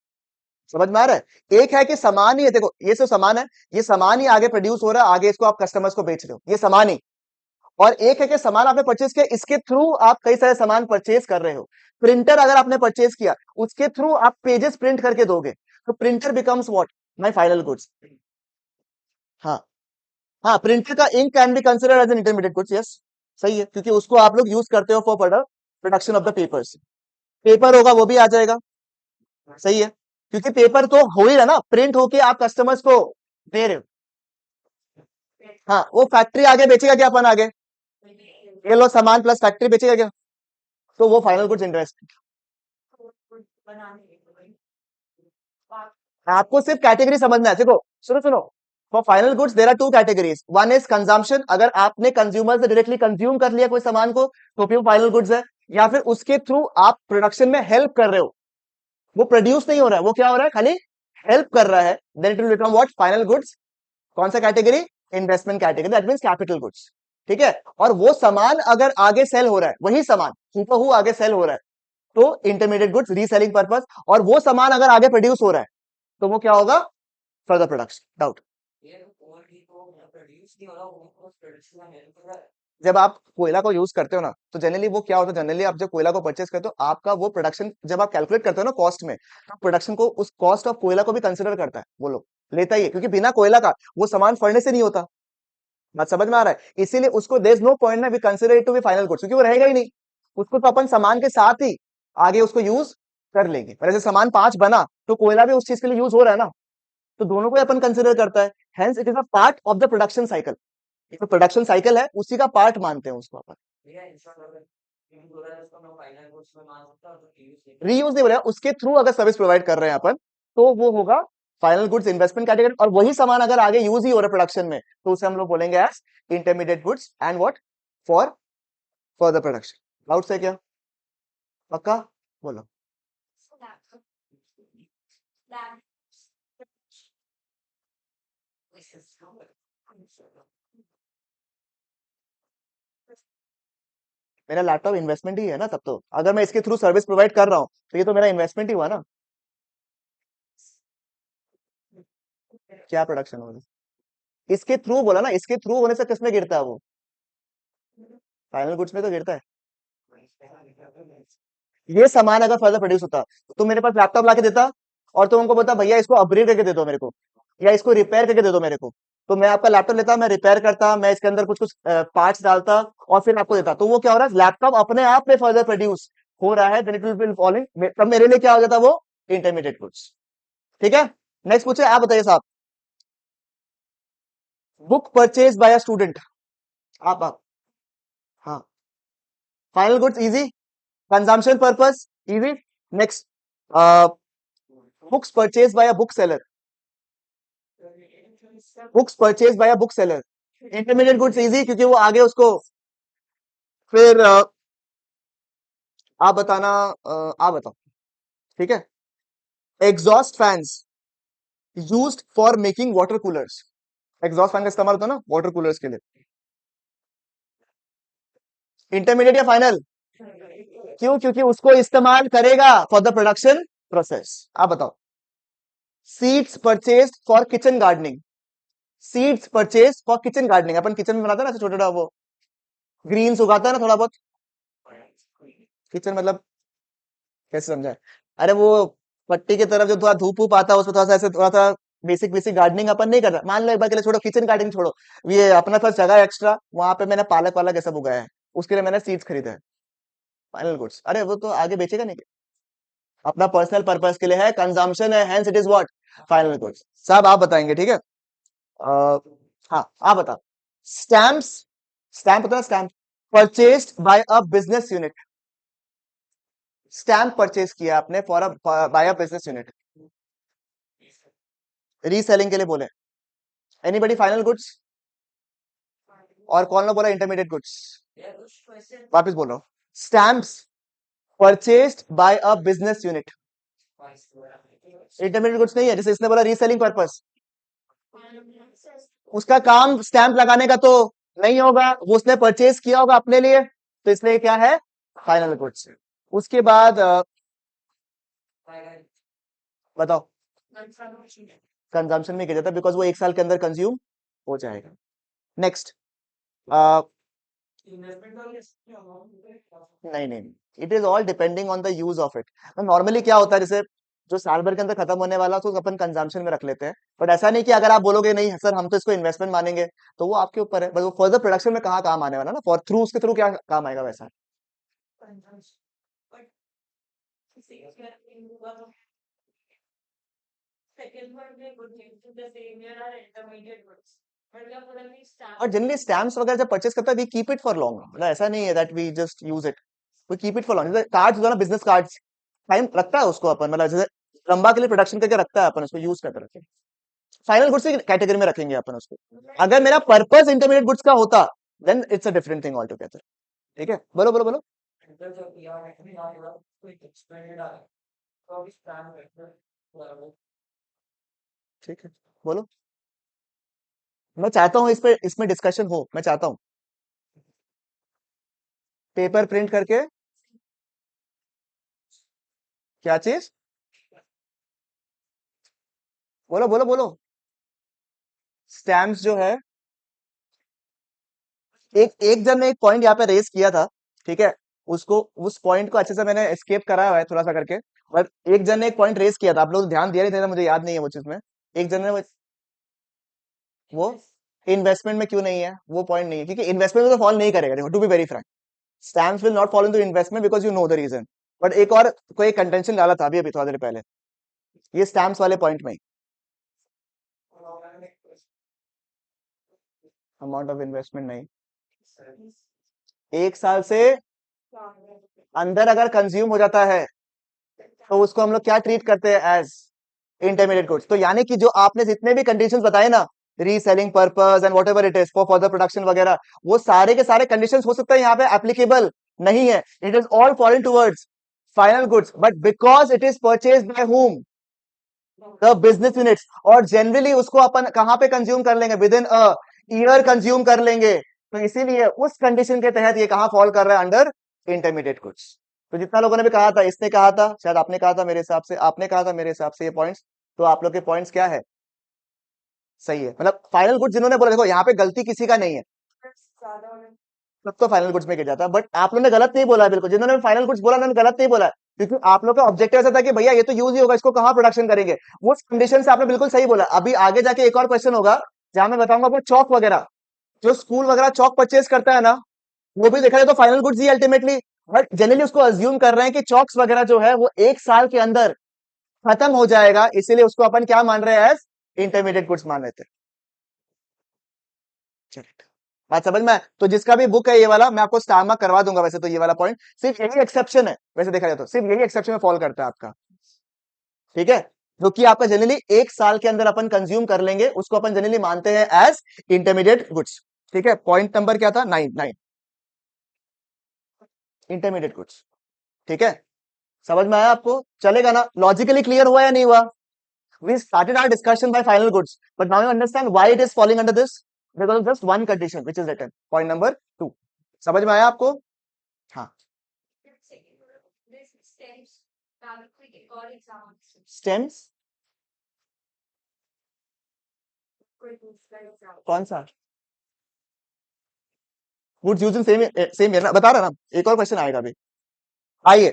समझ में आ रहा है? एक है कि सामान ही है, देखो ये जो सामान है, ये सामान ही आगे प्रोड्यूस हो रहा है, आगे इसको आप कस्टमर्स को बेच रहे हो, ये सामान ही। और एक है कि सामान आपने परचेज किया, इसके थ्रू आप कई सारे सामान परचेज कर रहे हो। प्रिंटर अगर आपने परचेज किया, उसके थ्रू आप पेजेस प्रिंट करके दोगे, तो printer becomes what? My final goods. हाँ, हाँ, प्रिंटर का ink can be considered as an intermediate goods, yes, सही है, क्योंकि उसको आप लोग यूज करते हो for production of the papers. Paper होगा वो भी आ जाएगा, सही है, क्योंकि पेपर तो हो ही रहा ना, प्रिंट होके आप कस्टमर्स को दे रहे हो। हाँ, वो फैक्ट्री आगे बेचेगा क्या अपन आगे? ये लो सामान प्लस फैक्ट्री बेचेगा क्या? तो वो फाइनल गुड्स इंटरेस्ट। आपको सिर्फ कैटेगरी समझना है, देखो सुनो सुनो, for final goods there are two categories, one is consumption, अगर आपने कंज्यूमर से डायरेक्टली कंज्यूम कर लिया कोई सामान को, तो फिर फाइनल गुड्स है। या फिर उसके थ्रू आप प्रोडक्शन में हेल्प कर रहे हो, वो प्रोड्यूस नहीं हो रहा है, वो क्या हो रहा है? खाली हेल्प कर रहा है, then it will become what? Final goods. कौन सा category? Investment category, that means capital goods. ठीक है, और वो सामान अगर आगे सेल हो रहा है, वही सामान हूबहू आगे सेल हो रहा है, तो इंटरमीडिएट गुड्स, रीसेलिंग पर्पस। और वो सामान अगर आगे प्रोड्यूस हो रहा है, तो वो क्या होगा? Further production. डाउट? जब आप कोयला को यूज करते हो ना, तो जनरली वो क्या होता है, जनरली आप जब कोयला को परचेस करते हो, आपका वो प्रोडक्शन जब आप कैलकुलेट करते हो ना कॉस्ट में, तो प्रोडक्शन को उस कॉस्ट ऑफ कोयला को भी कंसिडर करता है वो लोग, लेता ही है, क्योंकि बिना कोयला का वो सामान फड़ने से नहीं होता। बात समझ में आ रहा है? इसीलिए उसको देयर इज नो पॉइंट ना we consider it to be final goods, क्योंकि वो रहेगा ही नहीं, उसको तो अपन सामान के साथ ही आगे उसको यूज कर लेंगे। पर ऐसे सामान 5 बना, तो कोयला भी उस चीज के लिए यूज हो रहा है ना, तो दोनों को ही अपन कंसिडर करता है। Hence it is a part of the production cycle, ये तो प्रोडक्शन साइकिल है, उसी का पार्ट मानते हैं उसको अपन। रीयूज नहीं बोला, उसके थ्रू अगर सर्विस प्रोवाइड कर रहे हैं अपन, तो वो होगा फाइनल गुड्स इन्वेस्टमेंट कैटेगरी। और वही सामान अगर आगे यूज ही हो रहा है प्रोडक्शन में, तो उसे हम लोग बोलेंगे as intermediate goods and what? For further production. Doubts है क्या? पक्का? बोलो। मेरा लैपटॉप इन्वेस्टमेंट ही है ना, तब तो अगर मैं इसके थ्रू सर्विस प्रोवाइड कर रहा हूँ, तो ये तो मेरा इन्वेस्टमेंट ही हुआ ना। क्या प्रोडक्शन होगा? इसके थ्रू बोला ना, इसके थ्रू होने से किसमें गिरता है वो? फाइनल गुड्स में तो गिरता है। ये सामान अगर फर्दर प्रोड्यूस होता, तो तुम मेरे पास लैपटॉप लाके देता, और तुम उनको बता भैया इसको अपग्रेड करके दे दो मेरे को, या इसको रिपेयर करके दे दो मेरे को, तो मैं आपका लैपटॉप लेता, मैं रिपेयर करता, मैं इसके अंदर कुछ कुछ पार्ट्स डालता, और फिर आपको देता, तो वो क्या हो रहा है? लैपटॉप अपने आप में फर्दर प्रोड्यूस हो रहा है, then it will be following, तब मेरे लिए क्या हो जाता वो? Intermediate goods. ठीक है, नेक्स्ट पूछे, आप बताइए साहब। Book purchase by a student. आप हाँ, final goods easy, consumption purpose easy. Next, books purchase by a book seller, books purchase by a book seller. Intermediate goods easy क्योंकि वो आगे उसको फिर आप बताना, आप बताओ, ठीक है। Exhaust fans used for making water coolers, exhaust fan का इस्तेमाल होता है ना वाटर कूलर्स के लिए। इंटरमीडिएट या फाइनल? क्यों? क्योंकि उसको इस्तेमाल करेगा फॉर द प्रोडक्शन प्रोसेस। आप बताओ। Seeds purchased for kitchen gardening, seeds purchase for kitchen gardening, upon kitchen में बनाते हैं ना छोटा छोटा वो ग्रीन्स उगाता है ना थोड़ा बहुत। किचन मतलब कैसे समझाए? अरे वो पट्टी की तरफ जो थोड़ा धूप वूप आता है उसमें थोड़ा सा ऐसे थोड़ा सा बेसिक बेसिक गार्डनिंग अपन नहीं करता। मान लो एक बार के लिए छोड़ो, किचन गार्डनिंग छोड़ो, ये अपना थोड़ा जगह एक्स्ट्रा वहां पे मैंने पालक वालक ऐसा उगाया है, उसके लिए मैंने सीड्स खरीदा है। फाइनल गुड्स, अरे वो तो आगे बेचेगा नहीं, अपना पर्सनल पर्पस के लिए है, कंजम्पशन है, hence it is what, final goods. सब आप बताएंगे, ठीक है। अ, हाँ, आप बताओ। स्टैम्प्स, स्टैम्प होता है stamp, purchased by a business unit, stamp purchase किया आपने for a by a business unit, reselling के लिए बोले। Anybody final goods? और कौन लोग बोला इंटरमीडिएट गुड्स? वापस बोल रहा हूँ, stamps purchased by a business unit, intermediate goods नहीं है। जैसे इसने बोला रीसेलिंग पर्पस, उसका काम स्टैंप लगाने का तो नहीं होगा, वो उसने परचेज किया होगा अपने लिए, तो इसलिए क्या है, फाइनल गुड्स। उसके बाद बताओ। कंजम्पशन में किया जाता है बिकॉज वो एक साल के अंदर कंज्यूम हो जाएगा। नेक्स्ट, नहीं नहीं, it is all depending on the use of it. Normally क्या होता है, जैसे जो साल भर के अंदर खत्म होने वाला तो अपन कंजम्पशन में रख लेते हैं, बट ऐसा नहीं कि अगर आप बोलोगे नहीं सर हम तो इसको इन्वेस्टमेंट मानेंगे, तो वो आपके ऊपर है, बट वो फर्दर प्रोडक्शन में कहाँ काम आने वाला ना, फॉर थ्रू उसके थ्रू क्या काम आएगा वैसा। और जनरली स्टैम्प्स वगैरह जब परचेस करता है we keep it for long, मतलब ऐसा नहीं है that we just use it, we keep it for long. Cards होता है ना, बिजनेस कार्ड्स, टाइम लगता है उसको अपन, मतलब जैसे लंबा के लिए प्रोडक्शन करके रखता है अपन, उसको यूज करते रखते हैं। फाइनल गुड्स की कैटेगरी में रखेंगे अपन उसको। अगर मेरा पर्पस इंटरमीडिएट गुड्स का होता then it's a different thing all together. ठीक है, बोलो बोलो बोलो। ठीक है, बोलो। मैं चाहता हूँ इस पे, इसमें डिस्कशन हो, मैं चाहता हूँ। पेपर प्रिंट करके, क्या चीज? बोलो बोलो बोलो। स्टैम्प्स जो है, एक एक जन ने एक पॉइंट यहाँ पे रेज किया था, ठीक है, उसको, उस पॉइंट को अच्छे से मैंने एस्केप करा हुआ है थोड़ा सा करके, बट एक जन ने एक पॉइंट रेज किया था, आप लोग ध्यान दिया नहीं थे, मुझे याद नहीं है वो चीज में। एक जन ने वो इन्वेस्टमेंट में क्यों नहीं है, वो पॉइंट नहीं है क्योंकि इन्वेस्टमेंट में तो फॉल नहीं करेगा, देखो to be very frank, stamps will not follow into investment because you know the reason. But एक और कोई कंटेंशन डाला था अभी अभी थोड़ा देर पहले, ये स्टैम्प्स वाले पॉइंट में अमाउंट ऑफ इन्वेस्टमेंट नहीं, एक साल से अंदर अगर कंज्यूम हो जाता है तो उसको हम लोग क्या ट्रीट करते हैं, एज इंटरमीडिएट गुड्स। तो यानी कि जो आपने जितने भी कंडीशंस बताए ना, reselling purpose and what ever it is for further production वगैरह, वो सारे के सारे कंडीशंस हो सकते हैं यहाँ पे एप्लीकेबल नहीं है, it is all following towards final goods, but because it is purchase by whom, the business units, और जनरली उसको अपन कहाँ पे कंज्यूम कर लेंगे, with in a year consume कर लेंगे, तो इसीलिए उस कंडीशन के तहत ये कहाँ फॉल कर रहा है, अंडर इंटरमीडिएट गुड्स। तो जितना लोगों ने भी कहा था, इसने कहा था, शायद आपने कहा था, मेरे हिसाब से आपने कहा था, मेरे हिसाब से ये पॉइंट्स, तो आप लोग के पॉइंट्स क्या है, सही है, मतलब फाइनल गुड्स जिन्होंने बोला, देखो यहाँ पे गलती किसी का नहीं है, तब तो फाइनल गुड्स में गिर जाता है, बट आप लोगों ने गलत नहीं बोला है बिल्कुल, जिन्होंने फाइनल गुड्स बोला उन्होंने गलत नहीं बोला है, क्योंकि आप लोग का ऑब्जेक्टिव ऐसा था कि भैया ये तो यूज ही होगा, इसको कहाँ प्रोडक्शन करेंगे, वो कंडीशन से आपने बिल्कुल सही बोला। अभी आगे जाके एक और क्वेश्चन होगा जहां मैं बताऊंगा वो चौक वगैरह, जो स्कूल वगैरह चौक परचेज करता है ना, वो भी देखा जाए तो final goods he ultimately, but generally उसको अज्यूम कर रहे हैं कि चौक्स वगैरह जो है वो एक साल के अंदर खत्म हो जाएगा, इसीलिए उसको अपन क्या मान रहे हैं, एज इंटरमीडिएट गुड्स मान रहे थे। चलिए, बात समझ में आए? तो जिसका भी बुक है ये वाला, मैं आपको स्टार मार्क करवा दूंगा। वैसे तो ये वाला पॉइंट सिर्फ यही एक्सेप्शन है, वैसे देखा जाए तो सिर्फ यही एक्सेप्शन में फॉल करता है आपका। ठीक है, जो कि आपका जनरली एक साल के अंदर अपन कंज्यूम कर लेंगे, उसको अपन जनरली मानते हैं एज इंटरमीडिएट गुड्स। ठीक है, पॉइंट नंबर क्या था? 9 इंटरमीडिएट गुड्स। ठीक है, समझ में आया आपको? चलेगा ना? लॉजिकली क्लियर हुआ या नहीं हुआ? We started our discussion by final goods, but now you understand why it is falling under this, because of just one condition which is written. Point number 2. समझ में आया आपको? हाँ। स्टेम्स कौन सा? Goods use in same same year ना, बता रहा ना। एक और क्वेश्चन आएगा अभी, आइए।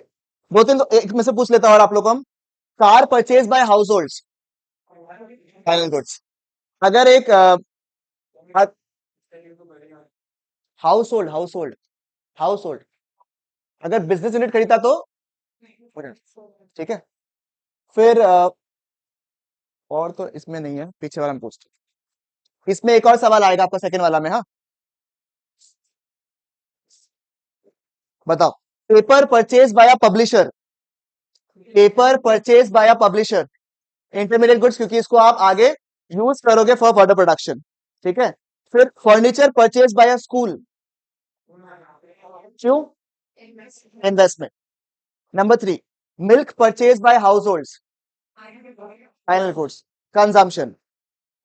दो तीन तो एक में से पूछ लेता हूँ और आप लोग को हम। Car purchase by household, final goods. अगर एक house hold house hold house hold अगर बिजनेस यूनिट खरीदा तो, ठीक है। फिर और तो इसमें नहीं है, पीछे वाला हम पूछते हैं। इसमें एक और सवाल आएगा आपका सेकंड वाला में। हाँ, बताओ। Paper purchase by publisher, paper purchase by publisher intermediate goods, क्योंकि इसको आप आगे यूज करोगे फॉर फर्दर प्रोडक्शन। ठीक है। फिर फर्नीचर परचेज बाय स्कूल, क्यों? Investment. Number 3, milk purchase by household, final goods, consumption.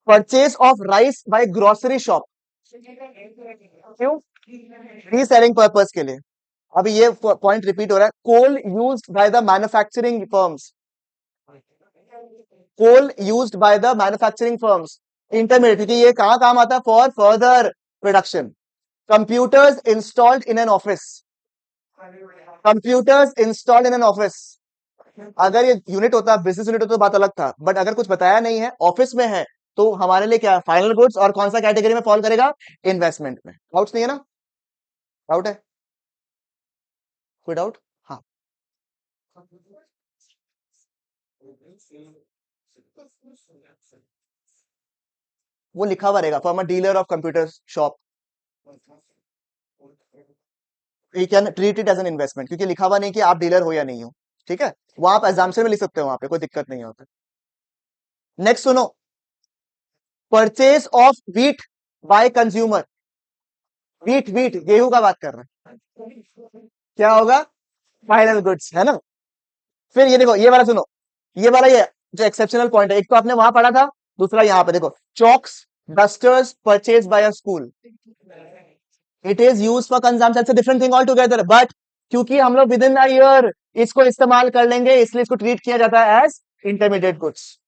Purchase of rice by grocery shop, क्यों? रीसेलिंग पर्पस के लिए। अभी ये पॉइंट रिपीट हो रहा है। Coal used by the manufacturing firms, coal used by the manufacturing firms, intermediate, क्योंकि ये कहां काम आता है? For further production. Computers installed in an office, computers installed in an office. अगर ये यूनिट होता, बिजनेस यूनिट होता तो बात अलग था, बट अगर कुछ बताया नहीं है, ऑफिस में है, तो हमारे लिए क्या? Final goods. और कौन सा कैटेगरी में फॉल करेगा? इन्वेस्टमेंट में। डाउट्स नहीं है ना? डाउट है? कोई डाउट? हाँ। वो लिखा हुआ रहेगा, for dealer of computer shop, you can treat it as an investment, क्योंकि लिखा हुआ नहीं कि आप डीलर हो या नहीं हो। ठीक है, वो आप एग्जाम्पशन में लिख सकते हो, वहां पे कोई दिक्कत नहीं होता। नेक्स्ट सुनो, purchase of wheat by consumer, wheat wheat गेहूं का बात कर रहे हैं, क्या होगा? फाइनल गुड्स, है ना? फिर ये देखो, ये वाला सुनो, ये वाला, ये जो एक्सेप्शनल पॉइंट है, एक तो आपने वहां पढ़ा था, दूसरा यहाँ पे देखो। Chalks dusters purchase by a school, it is use for consumption, it's a different thing all together, but क्योंकि हम लोग विद इन अ ईयर इसको इस्तेमाल कर लेंगे, इसलिए इसको ट्रीट किया जाता है एज इंटरमीडिएट गुड्स।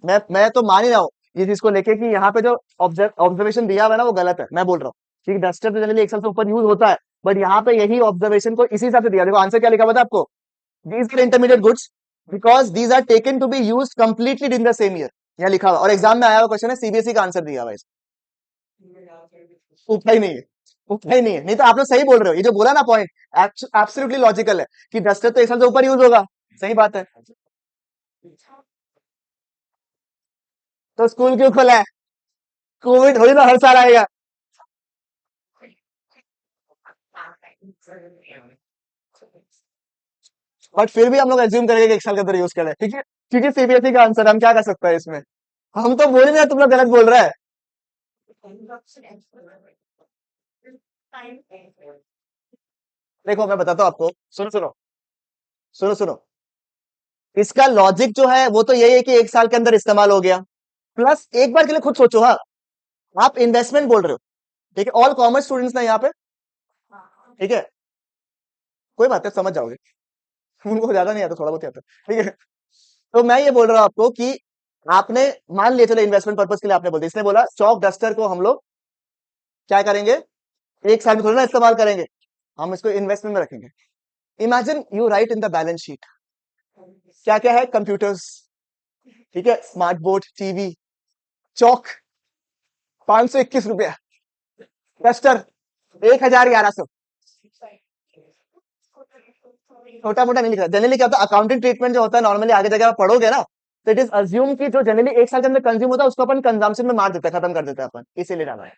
मैं तो मान ही रहा हूँ ये चीज को लेके कि यहाँ पे जो ऑब्जर्वेशन दिया हुआ है ना, वो गलत है। मैं बोल रहा हूँ कि डस्टर तो जनरली एक साल से ऊपर यूज होता है, बट यहाँ पे यही ऑब्जर्वेशन को इसी हिसाब से दिया। देखो आंसर क्या लिखा हुआ था आपको, these are intermediate goods because these are taken to be used completely in the same year, यहाँ लिखा हुआ। और एग्जाम में आया हुआ क्वेश्चन है, सीबीएसई का आंसर दिया हुआ है। उठा ही नहीं है, उठा ही नहीं है। नहीं तो आप लोग सही बोल रहे हो, ये जो बोला ना पॉइंट एब्सोल्युटली लॉजिकल है कि डस्टर तो एक साल से ऊपर यूज होगा। सही बात है, तो स्कूल क्यों खोला है? कोविड हो ही ना, हर साल आएगा। बट फिर भी हम लोग एज्यूम करेंगे कि एक साल के अंदर यूज करें, ठीक है, क्योंकि सीबीएसई का आंसर, हम क्या कर सकते हैं इसमें? हम तो बोल ही नहीं, तुम लोग गलत बोल रहे हैं। देखो मैं बताता हूँ आपको, सुनो सुनो, सुनो सुनो। इसका लॉजिक जो है वो तो यही है कि एक साल के अंदर इस्तेमाल हो गया। प्लस एक बार के लिए खुद सोचो, हाँ, आप इन्वेस्टमेंट बोल रहे हो, ठीक है, ऑल कॉमर्स स्टूडेंट्स ना यहाँ पे, ठीक है, कोई बात है, समझ जाओगे। उनको ज्यादा नहीं आता, थोड़ा बहुत ही आता है, ठीक है। तो मैं ये बोल रहा हूँ आपको कि आपने मान लिया, चलो इन्वेस्टमेंट पर्पज के लिए आपने बोल दिया, इसने बोला चौक डस्टर को हम लोग क्या करेंगे, एक साल में थोड़ा ना इस्तेमाल करेंगे, हम इसको इन्वेस्टमेंट में रखेंगे। Imagine you right in the balance sheet, क्या क्या है? कंप्यूटर्स, ठीक है, स्मार्ट बोर्ड, टीवी, चौक 521 रुपया, डस्टर 1,111, छोटा मोटा नहीं लिख रहा। जनरली क्या होता है, अकाउंटिंग ट्रीटमेंट जो होता है नॉर्मली आगे जाके आप पढ़ोगे ना, तो इट इज अज्यूम कि जो जनरली एक साल के अंदर कंज्यूम होता है उसको अपन कंजम्पशन में मार देते हैं, खत्म कर देते हैं अपन, इसीलिए डाला है।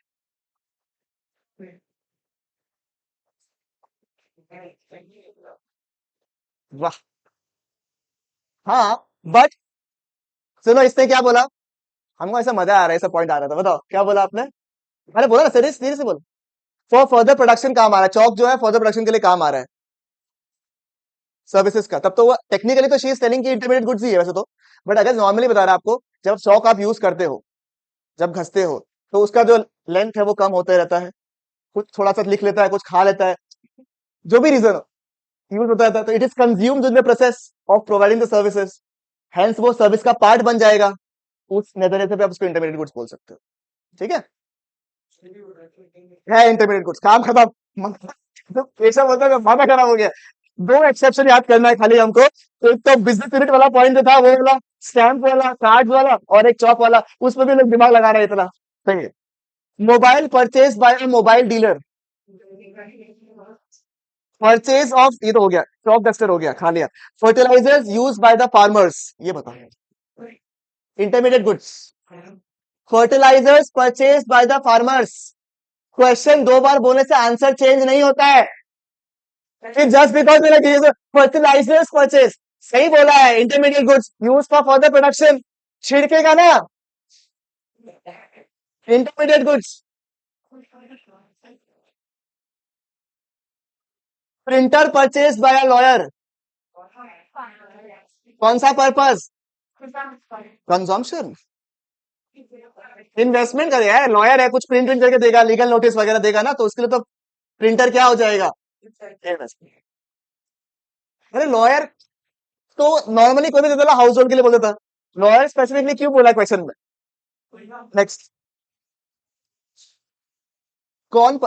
वाह। हाँ, बट सुनो इसने क्या बोला, हमको ऐसा मजा आ रहा है, ऐसा पॉइंट आ रहा था, बताओ क्या बोला आपने। अरे बोला ना, सीरियस सीरियस बोलो। फॉर फर्दर प्रोडक्शन काम आ रहा है, चौक जो है फर्दर प्रोडक्शन के लिए काम आ रहा है, सर्विसेज का। तब तो वो टेक्निकली तो शी इज सेलिंग की इंटरमीडिएट गुड्स ही है वैसे तो, बट अगर नॉर्मली बता रहा है आपको, जब चौक आप यूज करते हो, जब घसते हो, तो उसका जो लेंथ है वो कम होते रहता है, कुछ थोड़ा सा लिख लेता है, कुछ खा लेता है, जो भी रीजन हो, यूज होता रहता है, तो it is consumed in the process of providing the services, hence वो सर्विस का पार्ट बन जाएगा। उस नजरिए से भी आप उसको इंटरमीडिएट गुड्स बोल सकते हो। ठीक है इंटरमीडिएट गुड्स, काम खत्म। तो ऐसा होता है माथा खराब हो गया। दो एक्सेप्शन याद करना है खाली हमको, तो एक तो बिजनेस यूनिट वाला पॉइंट जो था वो वाला, स्टैंप वाला, कार्ड वाला, और एक चौक वाला, उसमें भी लोग दिमाग लगा रहे हैं इतना। सही है। Mobile purchase by a mobile dealer, purchase of, ये तो हो गया, चौक डस्टर हो गया, खा लिया। Fertilisers use by the farmers, ये बताओ, intermediate goods. Fertilisers purchase by the farmers, question दो बार बोलने से आंसर चेंज नहीं होता है। जस्ट बिकॉज मैंने फर्टिलाइजर्स परचेज सही बोला है, intermediate goods use for further production, छिड़केगा ना, intermediate goods. Printer purchase by a lawyer, कौन सा पर्पस, कंजम्पशन, इन्वेस्टमेंट करेगा, लॉयर है कुछ प्रिंट प्रिंट करके देगा, लीगल नोटिस वगैरह देगा ना, तो उसके लिए तो प्रिंटर क्या हो जाएगा, इन्वेस्टमेंट। अरे लॉयर तो नॉर्मली कोई भी देता हाउस होल्ड के लिए बोल देता, लॉयर स्पेसिफिकली क्यों बोला क्वेश्चन में। नेक्स्ट,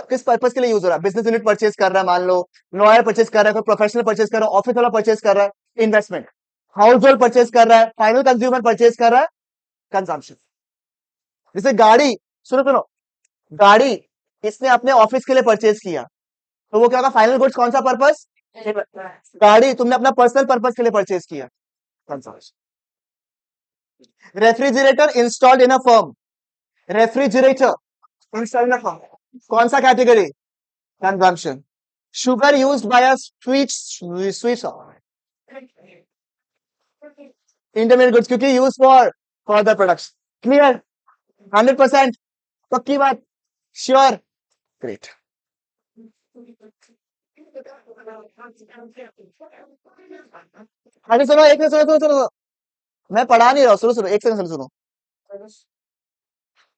किस पर्पस के लिए यूज हो रहा है, बिजनेस यूनिट परचेज कर रहा है मान लो, लॉयर परचेज कर रहा है, कोई प्रोफेशनल परचेज कर रहा है, ऑफिस वाला परचेज कर रहा है, इन्वेस्टमेंट। हाउस होल्ड परचेज कर रहा है, फाइनल कंज्यूमर परचेज कर रहा है, कंजम्पशन। जैसे गाड़ी, सुनो सुनो, गाड़ी इसने अपने ऑफिस के लिए परचेज किया, तो वो क्या होगा, फाइनल गुड्स, कौन सा पर्पस, गाड़ी तुमने अपना पर्सनल पर्पस के लिए परचेज किया, consumption. Refrigerator installed in a firm, refrigerator installed in a firm, कौन सा category, consumption. Sugar used by a sweet intermediate goods, क्योंकि use for the products. Clear, 100%, पक्की बात, श्योर, ग्रेट। आगे सुनो, एक मिनट, सुनो सुनो सुनो, मैं पढ़ा नहीं रहा हूँ, सुनो सुनो, एक सेकंड सुनो।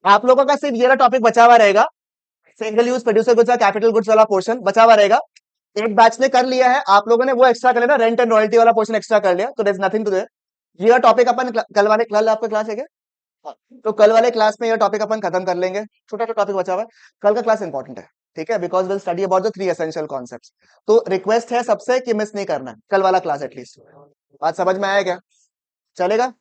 आप लोगों का सिर्फ ये वाला टॉपिक बचा हुआ रहेगा, single use producer goods, capital goods वाला पोर्शन बचा हुआ रहेगा। एक बैच ने कर लिया है, आप लोगों ने वो एक्स्ट्रा कर लेना, रेंट एंड रॉयल्टी वाला पोर्शन एक्स्ट्रा कर लिया, तो there is nothing to there. ये टॉपिक अपन कल वाले, कल आपका क्लास है क्या, हाँ, तो कल वाले क्लास में ये टॉपिक अपन खत्म कर लेंगे, छोटा सा टॉपिक बचा हुआ है। कल का क्लास इंपॉर्टेंट है, ठीक है, because will study about the 3 essential concepts. तो रिक्वेस्ट है सबसे कि मिस नहीं करना है कल वाला क्लास एटलीस्ट। बात समझ में आया क्या, चलेगा।